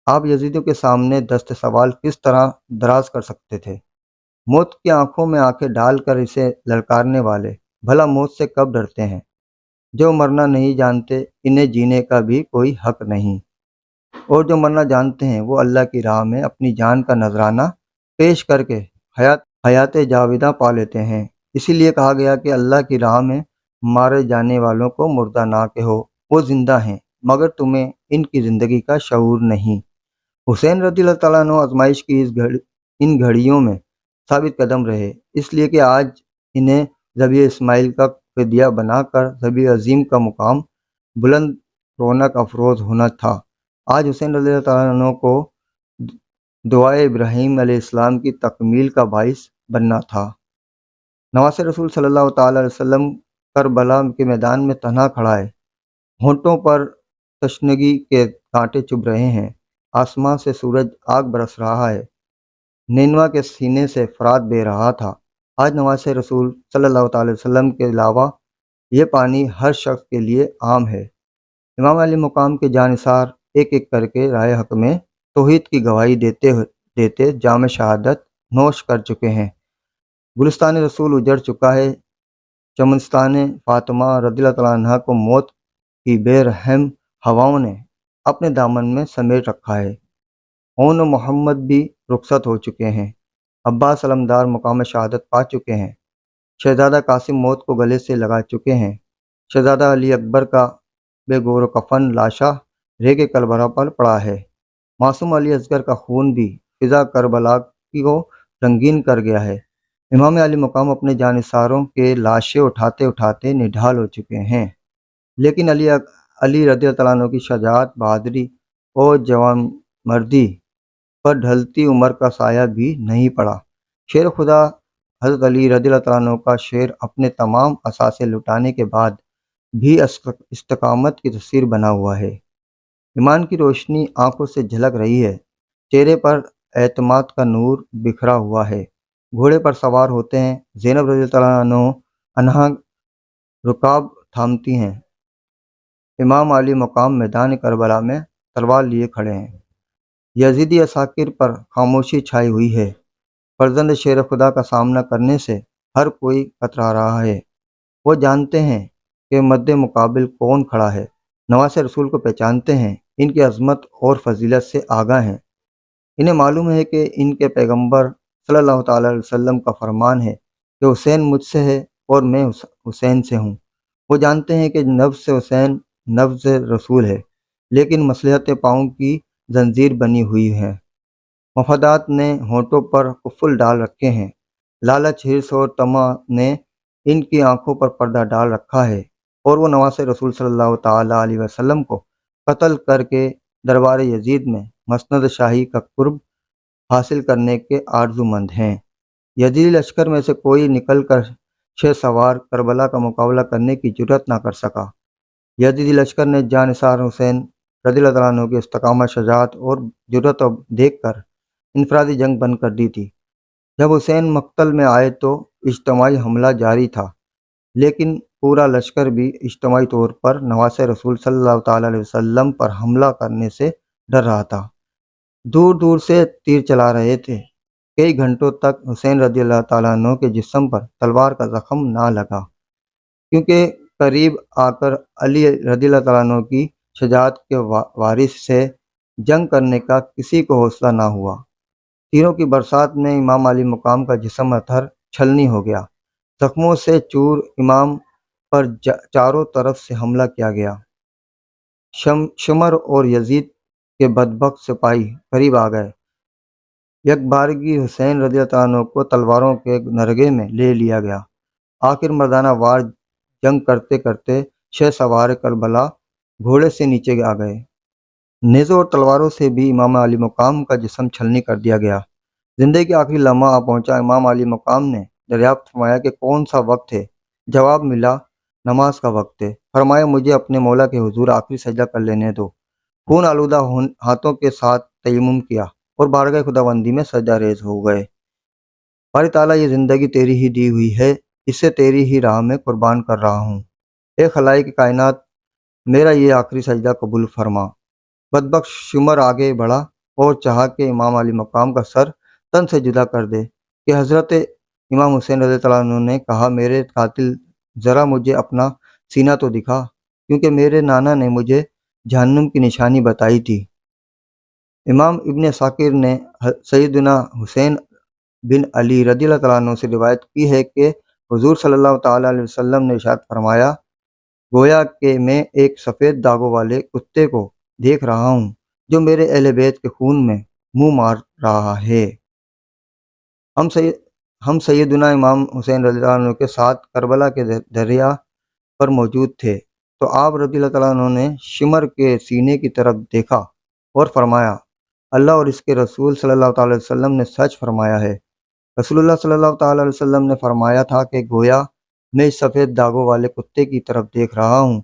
آپ یزیدوں کے سامنے دست سوال کس طرح دراز کر سکتے تھے؟ موت کی آنکھوں میں آنکھیں ڈال کر اسے للکارنے والے بھلا موت سے کب ڈرتے ہیں؟ جو مرنا نہیں جانتے انہیں جینے کا بھی کوئی حق نہیں، اور جو مرنا جانتے ہیں وہ اللہ کی راہ میں اپنی جان کا نذرانہ پیش کر کے حیات جاویدہ پا لیتے ہیں۔ اسی لیے کہا گیا کہ اللہ کی راہ میں مارے جانے والوں کو مردہ نہ کہو، وہ زندہ ہیں، مگر تمہیں ان کی زندگی کا شعور نہیں۔ حسین رضی اللہ تعالیٰ عنہ آزمائش کی ان گھڑیوں میں ثابت قدم رہے، اس لیے کہ آج انہیں ذبیح اسماعیل کا فدیہ بنا کر ذبیح عظیم کا مقام بلند رونق افروز ہونا تھا۔ آج حسین رضی اللہ تعالیٰ عنہ کو دعائے ابراہیم علیہ السلام کی تکمیل کا باعث بننا تھا۔ نواز رسول صلی اللہ تعالیٰ علیہ وسلم کربلا کے میدان میں تنہا کھڑا ہے، ہونٹوں پر تشنگی کے کانٹے چبھ رہے ہیں، آسمان سے سورج آگ برس رہا ہے، نینوا کے سینے سے فرات بہہ رہا تھا۔ آج نواز رسول صلی اللہ تعالی وسلم کے علاوہ یہ پانی ہر شخص کے لیے عام ہے۔ امام علی مقام کے جانثار ایک ایک کر کے راہ حق میں توحید کی گواہی دیتے جام شہادت نوش کر چکے ہیں۔ گلستان رسول اجڑ چکا ہے، چمنستان فاطمہ رضی اللہ تعالیٰ عنہ کو موت کی بے رحم ہواؤں نے اپنے دامن میں سمیٹ رکھا ہے۔ اون و محمد بھی رخصت ہو چکے ہیں، عباس علمدار مقام شہادت پا چکے ہیں، شہزادہ قاسم موت کو گلے سے لگا چکے ہیں، شہزادہ علی اکبر کا بے گور و کفن لاشا ریگ کربلا پر پڑا ہے، معصوم علی اصغر کا خون بھی فضا کربلا کو رنگین کر گیا ہے۔ امام علی مقام اپنے جانثاروں کے لاشیں اٹھاتے اٹھاتے نڈھال ہو چکے ہیں، لیکن علی رضی اللہ تعالیٰ عنہ کی شجاعت، بہادری اور جوان مردی پر ڈھلتی عمر کا سایہ بھی نہیں پڑا۔ شیر خدا حضرت علی رضی اللہ تعالیٰ عنہ کا شعر اپنے تمام اثاثے لٹانے کے بعد بھی استقامت کی تصویر بنا ہوا ہے۔ ایمان کی روشنی آنکھوں سے جھلک رہی ہے، چہرے پر اعتماد کا نور بکھرا ہوا ہے۔ گھوڑے پر سوار ہوتے ہیں، زینب رضی اللہ عنہ رکاب تھامتی ہیں، امام علی مقام میدان کربلا میں تلوار لیے کھڑے ہیں۔ یزیدی عساکر پر خاموشی چھائی ہوئی ہے، فرزند شیر خدا کا سامنا کرنے سے ہر کوئی کترا رہا ہے۔ وہ جانتے ہیں کہ مد مقابل کون کھڑا ہے، نواز رسول کو پہچانتے ہیں، ان کی عظمت اور فضیلت سے آگاہ ہیں۔ انہیں معلوم ہے کہ ان کے پیغمبر صلی اللہ تعالیٰ علیہ وسلم کا فرمان ہے کہ حسین مجھ سے ہے اور میں حسین سے ہوں۔ وہ جانتے ہیں کہ نفس حسین نفس رسول ہے، لیکن مصلحت پاؤں کی زنجیر بنی ہوئی ہے۔ مفادات نے ہونٹوں پر قفل ڈال رکھے ہیں، لالچ، حرص اور طمع نے ان کی آنکھوں پر پردہ ڈال رکھا ہے، اور وہ نواس رسول صلی اللہ تعالیٰ علیہ وسلم کو قتل کر کے دربار یزید میں مسند شاہی کا قرب حاصل کرنے کے آرزو مند ہیں۔ یزیدی لشکر میں سے کوئی نکل کر شہ سوار کربلا کا مقابلہ کرنے کی جرت نہ کر سکا۔ یزیدی لشکر نے جاں نثار حسین رضی اللہ تعالیٰ عنہ کی استقامت، شجاعت اور جرت دیکھ کر انفرادی جنگ بند کر دی تھی۔ جب حسین مقتل میں آئے تو اجتماعی حملہ جاری تھا، لیکن پورا لشکر بھی اجتماعی طور پر نواس رسول صلی اللہ تعالیٰ علیہ وسلم پر حملہ کرنے سے ڈر رہا تھا۔ دور دور سے تیر چلا رہے تھے۔ کئی گھنٹوں تک حسین رضی اللہ تعالیٰ عنہ کے جسم پر تلوار کا زخم نہ لگا، کیونکہ قریب آ کر علی رضی اللہ تعالیٰ عنہ کی شجاعت کے وارث سے جنگ کرنے کا کسی کو حوصلہ نہ ہوا۔ تیروں کی برسات میں امام علی مقام کا جسم اتھر چھلنی ہو گیا، زخموں سے چور امام پر چاروں طرف سے حملہ کیا گیا۔ شمر اور یزید کے بدبخت سپاہی قریب آ گئے۔ یک بارگی حسین رضی اللہ عنہ کو تلواروں کے نرغے میں لے لیا گیا۔ آخر مردانہ وار جنگ کرتے کرتے شہ سوار کربلا گھوڑے سے نیچے آ گئے۔ نیزوں اور تلواروں سے بھی امام علی مقام کا جسم چھلنی کر دیا گیا۔ زندگی کے آخری لمحہ آ پہنچا امام علی مقام نے دریافت فرمایا کہ کون سا وقت ہے؟ جواب ملا، نماز کا وقت ہے۔ فرمایا، مجھے اپنے مولا کے حضور آخری سجدہ کر لینے دو۔ خون آلودہ ہاتھوں کے ساتھ تیمم کیا اور بارگاہ خداوندی میں سجدہ ریز ہو گئے۔ باری تعالیٰ، یہ زندگی تیری ہی دی ہوئی ہے، اسے تیری ہی راہ میں قربان کر رہا ہوں۔ اے خالق کائنات، میرا یہ آخری سجدہ قبول فرما۔ بدبخت شمر آگے بڑھا اور چاہا کہ امام علی مقام کا سر تن سے جدا کر دے کہ حضرت امام حسین رضی اللہ عنہ نے کہا، میرے قاتل، ذرا مجھے اپنا سینہ تو دکھا، کیونکہ میرے نانا نے مجھے جہنم کی نشانی بتائی تھی۔ امام ابن ثاقب نے سیدنا حسین بن علی رضی اللہ تعالیٰ عنہ سے روایت کی ہے کہ حضور صلی اللہ تعالیٰ علیہ وسلم نے ارشاد فرمایا، گویا کہ میں ایک سفید داغوں والے کتے کو دیکھ رہا ہوں جو میرے اہل بیت کے خون میں منہ مار رہا ہے۔ ہم سیدنا امام حسین رضی اللہ عنہ کے ساتھ کربلا کے دریا پر موجود تھے، تو آپ رضی اللہ تعالیٰ عنہ نے شمر کے سینے کی طرف دیکھا اور فرمایا، اللہ اور اس کے رسول صلی اللہ تعالیٰ علیہ وسلم نے سچ فرمایا ہے۔ رسول اللہ صلی اللہ تعالیٰ علیہ وسلم نے فرمایا تھا کہ گویا میں اس سفید داغوں والے کتے کی طرف دیکھ رہا ہوں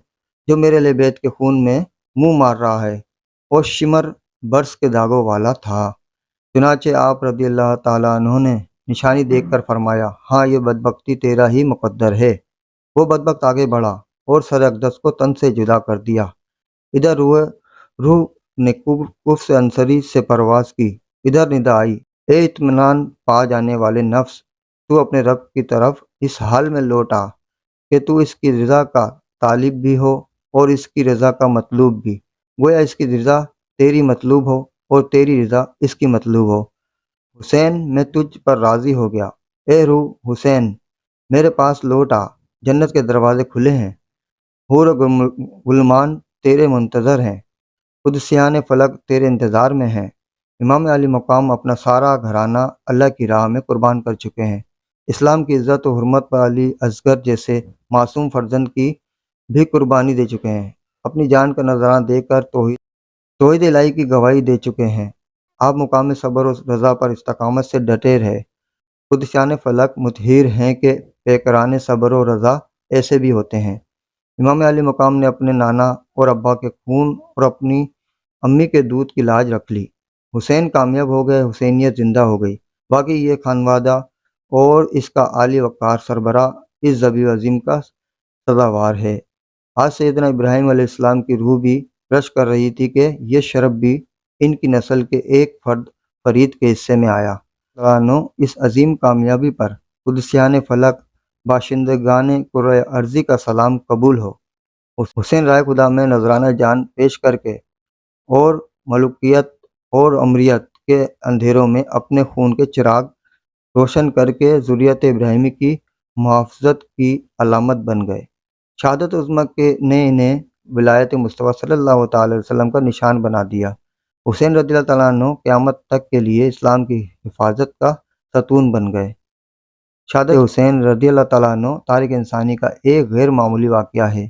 جو میرے اہل بیت کے خون میں منہ مار رہا ہے، اور شمر برس کے داغوں والا تھا۔ چنانچہ آپ رضی اللہ تعالیٰ عنہ نے نشانی دیکھ کر فرمایا، ہاں، یہ بدبختی تیرا ہی مقدر ہے۔ وہ بدبخت آگے بڑھا اور سر اقدس کو تن سے جدا کر دیا۔ ادھر روح نے کف سے انصری سے پرواز کی، ادھر ندا آئی، اے اطمینان پا جانے والے نفس، تو اپنے رب کی طرف اس حال میں لوٹ آ کہ تو اس کی رضا کا طالب بھی ہو اور اس کی رضا کا مطلوب بھی، گویا اس کی رضا تیری مطلوب ہو اور تیری رضا اس کی مطلوب ہو۔ حسین، میں تجھ پر راضی ہو گیا۔ اے روح حسین، میرے پاس لوٹ آ، جنت کے دروازے کھلے ہیں، حور و غلمان تیرے منتظر ہیں، قدسیان فلک تیرے انتظار میں ہیں۔ امام علی مقام اپنا سارا گھرانہ اللہ کی راہ میں قربان کر چکے ہیں۔ اسلام کی عزت و حرمت پر علی اصغر جیسے معصوم فرزند کی بھی قربانی دے چکے ہیں، اپنی جان کا نذرانہ دے کر توحید الہی کی گواہی دے چکے ہیں۔ آپ مقام صبر و رضا پر استقامت سے ڈٹے رہے۔ قدسیان فلک متحر ہیں کہ پیکران صبر و رضا ایسے بھی ہوتے ہیں۔ امام علی مقام نے اپنے نانا اور ابا کے خون اور اپنی امی کے دودھ کی لاج رکھ لی۔ حسین کامیاب ہو گئے، حسینیت زندہ ہو گئی۔ باقی یہ خانوادہ اور اس کا عالی وقار سربراہ اس ذبیح عظیم کا سزاوار ہے۔ آج سیدنا ابراہیم علیہ السلام کی روح بھی رشک کر رہی تھی کہ یہ شرف بھی ان کی نسل کے ایک فرید کے حصے میں آیا۔ اس عظیم کامیابی پر قدسیان فلک، باشندگان کرۂ ارضی کا سلام قبول ہو۔ حسین رائے خدا میں نذرانہ جان پیش کر کے اور ملوکیت اور امریت کے اندھیروں میں اپنے خون کے چراغ روشن کر کے ذریت ابراہیمی کی محافظت کی علامت بن گئے۔ شہادت عظمیٰ کے نے انہیں ولایت مصطفیٰ صلی اللہ تعالی علیہ وسلم کا نشان بنا دیا۔ حسین رضی اللہ تعالیٰ عنہ قیامت تک کے لیے اسلام کی حفاظت کا ستون بن گئے۔ شہادت حسین رضی اللہ تعالیٰ عنہ تاریخ انسانی کا ایک غیر معمولی واقعہ ہے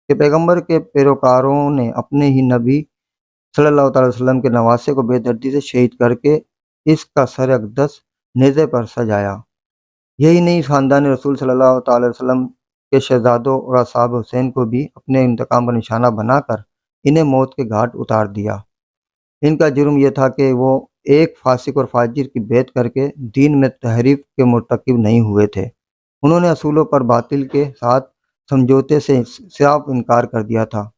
کہ پیغمبر کے پیروکاروں نے اپنے ہی نبی صلی اللہ تعالی وسلم کے نواسے کو بے دردی سے شہید کر کے اس کا سر اقدس نیزے پر سجایا۔ یہی نہیں، خاندان رسول صلی اللہ تعالی وسلم کے شہزادوں اور اصحاب حسین کو بھی اپنے انتقام کا نشانہ بنا کر انہیں موت کے گھاٹ اتار دیا۔ ان کا جرم یہ تھا کہ وہ ایک فاسق اور فاجر کی بیعت کر کے دین میں تحریف کے مرتکب نہیں ہوئے تھے۔ انہوں نے اصولوں پر باطل کے ساتھ سمجھوتے سے صاف انکار کر دیا تھا۔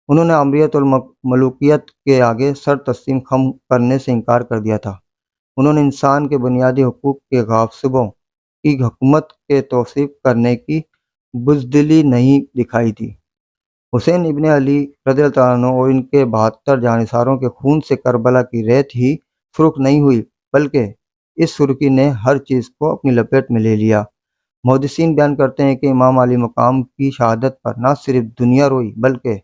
انہوں نے امریت اور ملوکیت کے آگے سر تسلیم خم کرنے سے انکار کر دیا تھا۔ انہوں نے انسان کے بنیادی حقوق کے غاصبوں کی حکومت کے توصیف کرنے کی بزدلی نہیں دکھائی تھی۔ حسین ابن علی رضی اللہ عنہ اور ان کے 72 جانثاروں کے خون سے کربلا کی ریت ہی سرخ نہیں ہوئی، بلکہ اس سرخی نے ہر چیز کو اپنی لپیٹ میں لے لیا۔ محدثین بیان کرتے ہیں کہ امام علی مقام کی شہادت پر نہ صرف دنیا روئی بلکہ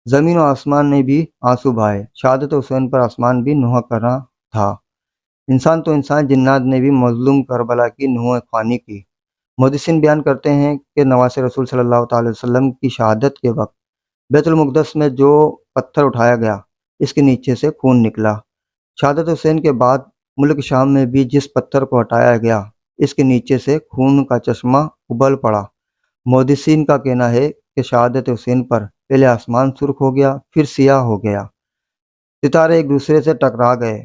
زمین و آسمان نے بھی آنسو بہائے۔ شہادت حسین پر آسمان بھی نوحہ کرا تھا۔ انسان تو انسان، جنات نے بھی مظلوم کربلا کی نوحہ خوانی کی۔ محدثین بیان کرتے ہیں کہ نواز رسول صلی اللہ تعالی وسلم کی شہادت کے وقت بیت المقدس میں جو پتھر اٹھایا گیا اس کے نیچے سے خون نکلا۔ شہادت حسین کے بعد ملک شام میں بھی جس پتھر کو ہٹایا گیا اس کے نیچے سے خون کا چشمہ ابل پڑا۔ محدثین کا کہنا ہے کہ شہادت حسین پر پہلے آسمان سرخ ہو گیا، پھر سیاہ ہو گیا، ستارے ایک دوسرے سے ٹکرا گئے،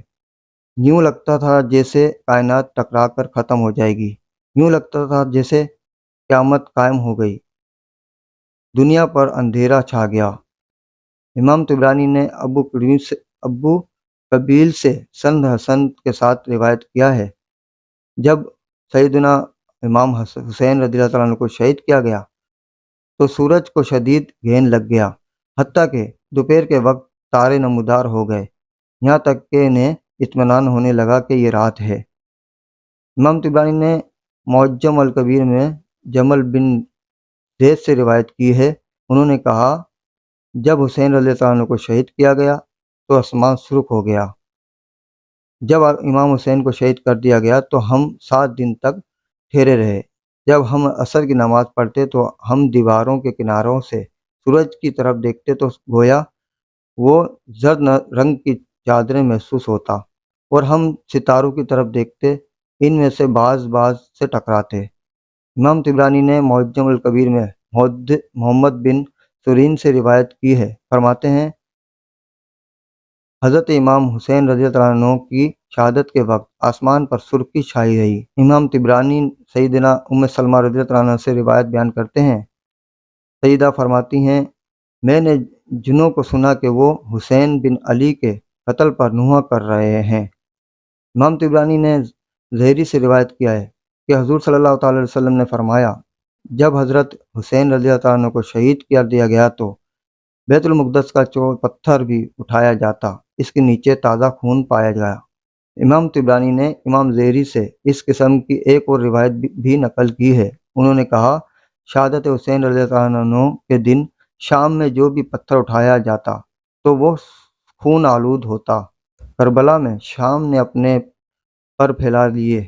یوں لگتا تھا جیسے کائنات ٹکرا کر ختم ہو جائے گی، یوں لگتا تھا جیسے قیامت قائم ہو گئی، دنیا پر اندھیرا چھا گیا۔ امام طبرانی نے ابو قبیل سے سند حسن کے ساتھ روایت کیا ہے، جب سیدنا امام حسین رضی اللہ عنہ کو شہید کیا گیا تو سورج کو شدید گھین لگ گیا، حتیٰ کہ دوپہر کے وقت تارے نمودار ہو گئے، یہاں تک کہ انہیں اطمینان ہونے لگا کہ یہ رات ہے۔ امام طبرانی نے معجم الکبیر میں جمل بن زید سے روایت کی ہے، انہوں نے کہا جب حسین رضی اللہ عنہ کو شہید کیا گیا تو آسمان سرخ ہو گیا۔ جب امام حسین کو شہید کر دیا گیا تو ہم 7 دن تک ٹھہرے رہے۔ جب ہم عصر کی نماز پڑھتے تو ہم دیواروں کے کناروں سے سورج کی طرف دیکھتے تو گویا وہ زرد رنگ کی چادریں محسوس ہوتا، اور ہم ستاروں کی طرف دیکھتے، ان میں سے بعض سے ٹکراتے۔ امام طبرانی نے معجم الکبیر میں محمد بن سورین سے روایت کی ہے، فرماتے ہیں حضرت امام حسین رضی اللہ عنہ کی شہادت کے وقت آسمان پر سرخی چھائی رہی۔ امام طبرانی سیدنا ام سلمہ رضی اللہ عنہ سے روایت بیان کرتے ہیں، سیدہ فرماتی ہیں میں نے جنوں کو سنا کہ وہ حسین بن علی کے قتل پر نوحہ کر رہے ہیں۔ امام طبرانی نے زہری سے روایت کیا ہے کہ حضور صلی اللہ تعالی وسلم نے فرمایا جب حضرت حسین رضی اللہ عنہ کو شہید کر دیا گیا تو بیت المقدس کا پتھر بھی اٹھایا جاتا، اس کے نیچے تازہ خون پایا گیا۔ امام طبرانی نے امام زہری سے اس قسم کی ایک اور روایت بھی نقل کی ہے، انہوں نے کہا شہادت حسین رضی اللہ عنہ کے دن شام میں جو بھی پتھر اٹھایا جاتا تو وہ خون آلود ہوتا۔ کربلا میں شام نے اپنے پر پھیلا لیے،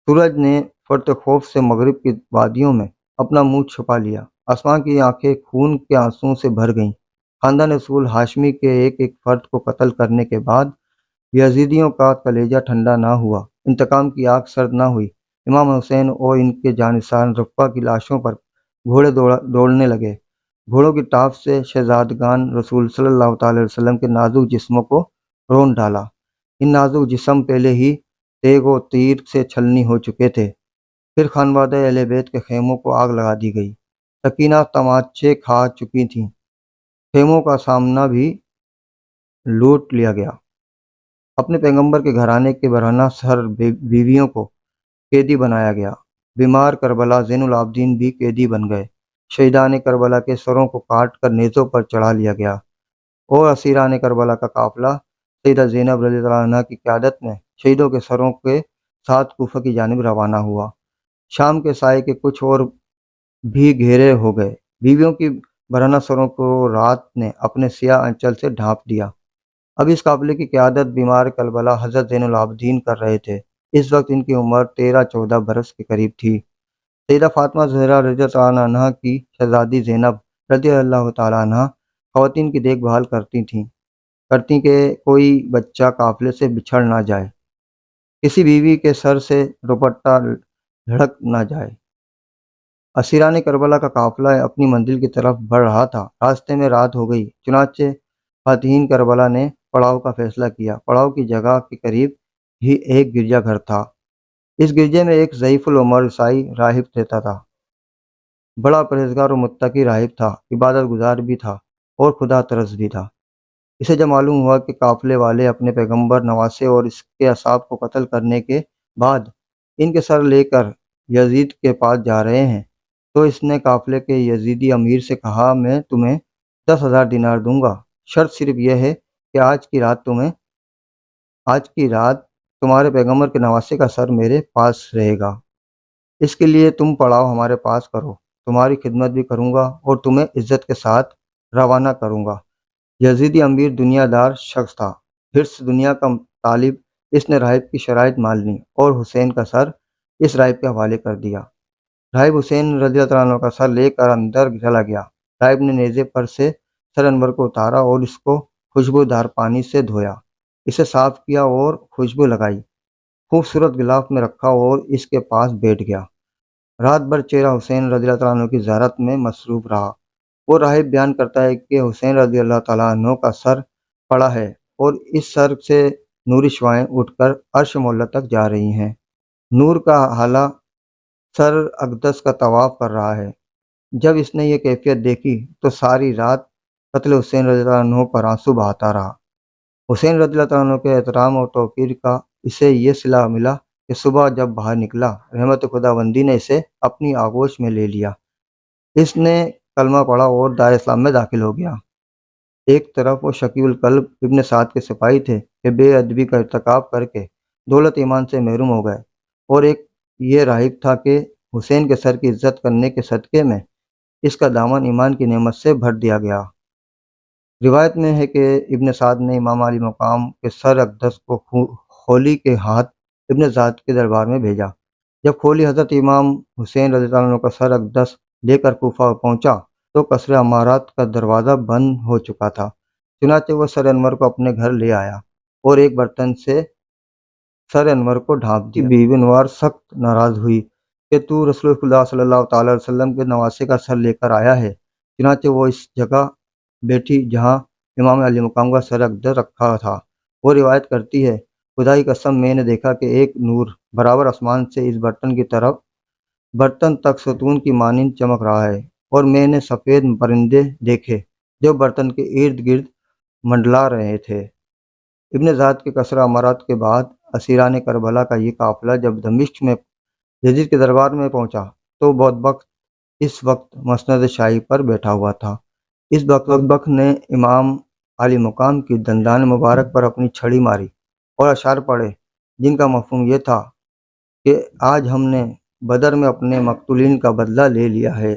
سورج نے فرط خوف سے مغرب کی وادیوں میں اپنا منہ چھپا لیا، آسمان کی آنکھیں خون کے آنسوؤں سے بھر گئیں۔ خاندان رسول ہاشمی کے ایک ایک فرد کو قتل کرنے کے بعد یزیدیوں کا کلیجہ ٹھنڈا نہ ہوا، انتقام کی آگ سرد نہ ہوئی۔ امام حسین اور ان کے جانثار رفقا کی لاشوں پر گھوڑے دوڑنے لگے، گھوڑوں کی ٹاپ سے شہزادگان رسول صلی اللہ تعالی وسلم کے نازک جسموں کو رون ڈالا۔ ان نازک جسم پہلے ہی تیغ و تیر سے چھلنی ہو چکے تھے۔ پھر خانوادہ اہل بیت کے خیموں کو آگ لگا دی گئی، سکینہ تماچے کھا چکی تھیں، خیموں کا سامنا بھی لوٹ لیا گیا۔ اپنے پیغمبر کے گھرانے کے برہنہ سر بیویوں کو قیدی بنایا گیا۔ بیمار کربلا زین العابدین بھی قیدی بن گئے۔ شہیدان کربلا کے سروں کو کاٹ کر نیزوں پر چڑھا لیا گیا، اور اسیران کربلا کا قافلہ سیدہ زینب رضی اللہ عنہ کی قیادت میں شہیدوں کے سروں کے ساتھ کوفہ کی جانب روانہ ہوا۔ شام کے سائے کے کچھ اور بھی گھیرے ہو گئے۔ بیویوں کی برہنہ سروں کو رات نے اپنے سیاہ انچل سے ڈھانپ دیا۔ اب اس قافلے کی قیادت بیمار کربلا حضرت زین العابدین کر رہے تھے۔ اس وقت ان کی عمر 13-14 برس کے قریب تھی۔ سیدہ فاطمہ زہرا رضی اللہ عنہا کی شہزادی زینب رضی اللہ تعالیٰ عنہا خواتین کی دیکھ بھال کرتی کہ کوئی بچہ قافلے سے بچھڑ نہ جائے، کسی بیوی کے سر سے دوپٹہ لڑک نہ جائے۔ اسیران کربلا کا قافلہ اپنی منزل کی طرف بڑھ رہا تھا۔ راستے میں رات ہو گئی، چنانچہ فاتحین کربلا نے پڑاؤ کا فیصلہ کیا۔ پڑاؤ کی جگہ کے قریب ہی ایک گرجا گھر تھا۔ اس گرجے میں ایک ضعیف العمر عیسائی راہب رہتا تھا۔ بڑا پرہیزگار اور متقی راہب تھا، عبادت گزار بھی تھا اور خدا ترس بھی تھا۔ اسے جب معلوم ہوا کہ قافلے والے اپنے پیغمبر نواسے اور اس کے اصحاب کو قتل کرنے کے بعد ان کے سر لے کر یزید کے پاس جا رہے ہیں، تو اس نے قافلے کے یزیدی امیر سے کہا، میں تمہیں 10,000 دینار دوں گا، شرط صرف یہ ہے کہ آج کی رات تمہارے پیغمبر کے نواسے کا سر میرے پاس رہے گا۔ اس کے لیے تم پڑاؤ ہمارے پاس کرو، تمہاری خدمت بھی کروں گا اور تمہیں عزت کے ساتھ روانہ کروں گا۔ یزیدی امیر دنیا دار شخص تھا، حرص دنیا کا طالب۔ اس نے راہب کی شرائط مان لی اور حسین کا سر اس راہب کے حوالے کر دیا۔ راہب حسین رضی اللہ عنہ کا سر لے کر اندر چلا گیا۔ راہب نے نیزے پر سے سر انور کو اتارا اور اس کو خوشبودار پانی سے دھویا، اسے صاف کیا اور خوشبو لگائی، خوبصورت غلاف میں رکھا اور اس کے پاس بیٹھ گیا۔ رات بھر چہرہ حسین رضی اللہ عنہ کی زیارت میں مصروف رہا۔ وہ راہب بیان کرتا ہے کہ حسین رضی اللہ تعالیٰ عنہ کا سر پڑا ہے اور اس سر سے نوری شعاعیں اٹھ کر عرش مولا تک جا رہی ہیں۔ نور کا حالہ سر اقدس کا طواف کر رہا ہے۔ جب اس نے یہ کیفیت دیکھی تو ساری رات قتل حسین رضی اللہ عنہ پر آنسو بہاتا رہا۔ حسین رضی اللہ عنہ کے احترام اور توقیر کا اسے یہ صلہ ملا کہ صبح جب باہر نکلا، رحمت خداوندی نے اسے اپنی آغوش میں لے لیا۔ اس نے کلمہ پڑھا اور دار اسلام میں داخل ہو گیا۔ ایک طرف وہ شقی القلب ابن سعد کے سپاہی تھے کہ بے ادبی کا ارتکاب کر کے دولت ایمان سے محروم ہو گئے، اور ایک یہ راہب تھا کہ حسین کے سر کی عزت کرنے کے صدقے میں اس کا دامن ایمان کی نعمت سے بھر دیا گیا۔ روایت میں ہے کہ ابن سعد نے امام علی مقام کے سر اقدس کو خولی کے ہاتھ ابن زیاد کے دربار میں بھیجا۔ جب خولی حضرت امام حسین رضی اللہ عنہ کا سر اقدس لے کر کوفہ پہنچا تو قصر امارات کا دروازہ بند ہو چکا تھا۔ چنانچہ وہ سر انور کو اپنے گھر لے آیا اور ایک برتن سے سر انور کو ڈھانپ دیا۔ بیوی انوار سخت ناراض ہوئی کہ تو رسول اللہ صلی اللہ تعالی علیہ وسلم کے نواسے کا سر لے کر آیا ہے۔ چنانچہ وہ اس جگہ بیٹھی جہاں امام علی مقام کا سر اقدس رکھا تھا۔ وہ روایت کرتی ہے، خدا کی قسم میں نے دیکھا کہ ایک نور برابر آسمان سے اس برتن کی طرف برتن تک ستون کی مانند چمک رہا ہے، اور میں نے سفید پرندے دیکھے جو برتن کے ارد گرد منڈلا رہے تھے۔ ابن زیاد کے قصر امارات کے بعد اسیران کربلا کا یہ قافلہ جب دمشق میں یزید کے دربار میں پہنچا تو بدبخت اس وقت مسند شاہی پر بیٹھا ہوا تھا۔ اس بدبخت نے امام علی مقام کی دندان مبارک پر اپنی چھڑی ماری اور اشعار پڑھے جن کا مفہوم یہ تھا کہ آج ہم نے بدر میں اپنے مقتولین کا بدلہ لے لیا ہے۔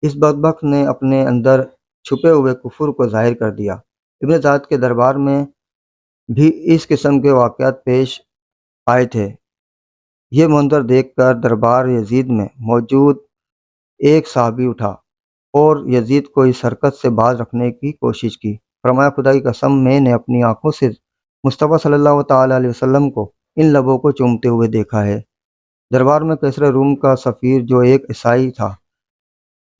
اس بدبخت نے اپنے اندر چھپے ہوئے کفر کو ظاہر کر دیا۔ ابن زیاد کے دربار میں بھی اس قسم کے واقعات پیش آئے تھے۔ یہ منظر دیکھ کر دربار یزید میں موجود ایک صحابی اٹھا اور یزید کو اس حرکت سے باز رکھنے کی کوشش کی۔ فرمایا، خدا کی قسم میں نے اپنی آنکھوں سے مصطفیٰ صلی اللہ تعالی علیہ وسلم کو ان لبوں کو چومتے ہوئے دیکھا ہے۔ دربار میں کیسر روم کا سفیر جو ایک عیسائی تھا،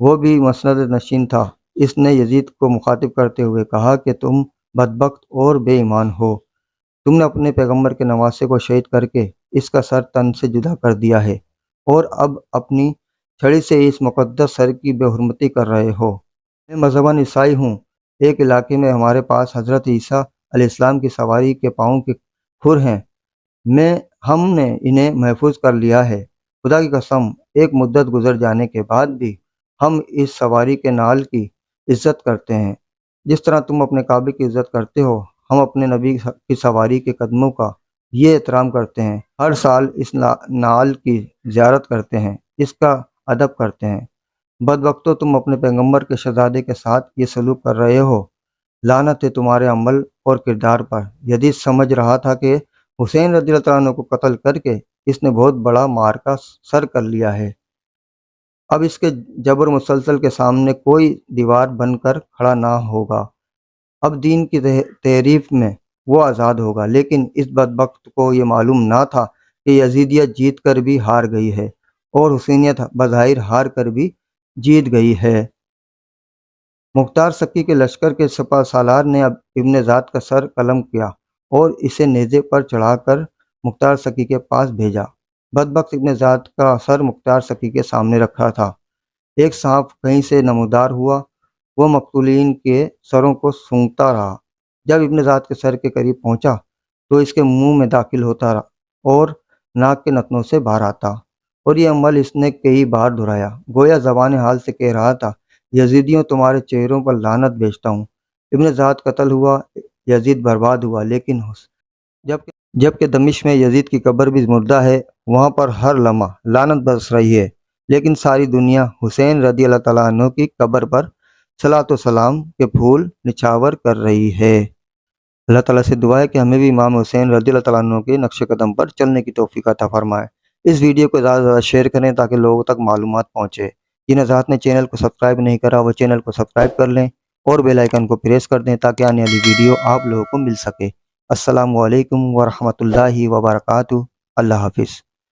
وہ بھی مسند نشین تھا۔ اس نے یزید کو مخاطب کرتے ہوئے کہا کہ تم بدبخت اور بے ایمان ہو، تم نے اپنے پیغمبر کے نواسے کو شہید کر کے اس کا سر تن سے جدا کر دیا ہے، اور اب اپنی چھڑی سے اس مقدس سر کی بے حرمتی کر رہے ہو۔ میں مذہباً عیسائی ہوں۔ ایک علاقے میں ہمارے پاس حضرت عیسیٰ علیہ السلام کی سواری کے پاؤں کے کھر ہیں، ہم نے انہیں محفوظ کر لیا ہے۔ خدا کی قسم ایک مدت گزر جانے کے بعد بھی ہم اس سواری کے نال کی عزت کرتے ہیں جس طرح تم اپنے کعبے کی عزت کرتے ہو۔ ہم اپنے نبی کی سواری کے قدموں کا یہ احترام کرتے ہیں، ہر سال اس نال کی زیارت کرتے ہیں۔ اس کا ادب کرتے ہیں۔ بدبختو، تم اپنے پیغمبر کے شہزادے کے ساتھ یہ سلوک کر رہے ہو، لعنت ہے تمہارے عمل اور کردار پر۔ یزید سمجھ رہا تھا کہ حسین رضی اللہ عنہ کو قتل کر کے اس نے بہت بڑا معرکہ سر کر لیا ہے۔ اب اس کے جبر مسلسل کے سامنے کوئی دیوار بن کر کھڑا نہ ہوگا۔ اب دین کی تحریف میں وہ آزاد ہوگا۔ لیکن اس بدبخت کو یہ معلوم نہ تھا کہ یزیدیت جیت کر بھی ہار گئی ہے اور حسینیت بظاہر ہار کر بھی جیت گئی ہے۔ مختار سکی کے لشکر کے سپہ سالار نے اب ابن زیاد کا سر قلم کیا اور اسے نیزے پر چڑھا کر مختار سکی کے پاس بھیجا۔ بدبخت ابن زیاد کا سر مختار سکی کے سامنے رکھا تھا۔ ایک سانپ کہیں سے نمودار ہوا، وہ مقتولین کے سروں کو سونگھتا رہا۔ جب ابن زیاد کے سر کے قریب پہنچا تو اس کے منہ میں داخل ہوتا رہا اور ناک کے نتنوں سے باہر آتا، اور یہ عمل اس نے کئی بار دہرایا، گویا زبان حال سے کہہ رہا تھا، یزیدیوں تمہارے چہروں پر لعنت بھیجتا ہوں۔ ابن زیاد قتل ہوا، یزید برباد ہوا، لیکن جبکہ دمشق میں یزید کی قبر بھی مردہ ہے، وہاں پر ہر لمحہ لعنت برس رہی ہے، لیکن ساری دنیا حسین رضی اللہ تعالیٰ عنہ کی قبر پر صلاۃ و سلام کے پھول نچھاور کر رہی ہے۔ اللہ تعالیٰ سے دعا ہے کہ ہمیں بھی امام حسین رضی اللہ تعالیٰ عنہ کے نقش قدم پر چلنے کی توفیق عطا فرمائے۔ اس ویڈیو کو زیادہ سے زیادہ شیئر کریں تاکہ لوگوں تک معلومات پہنچے۔ جن حضرات نے چینل کو سبسکرائب نہیں کرا وہ چینل کو سبسکرائب کر لیں اور بیل آئیکن کو پریس کر دیں تاکہ آنے والی ویڈیو آپ لوگوں کو مل سکے۔ السلام علیکم ورحمۃ اللہ وبرکاتہ۔ اللہ حافظ۔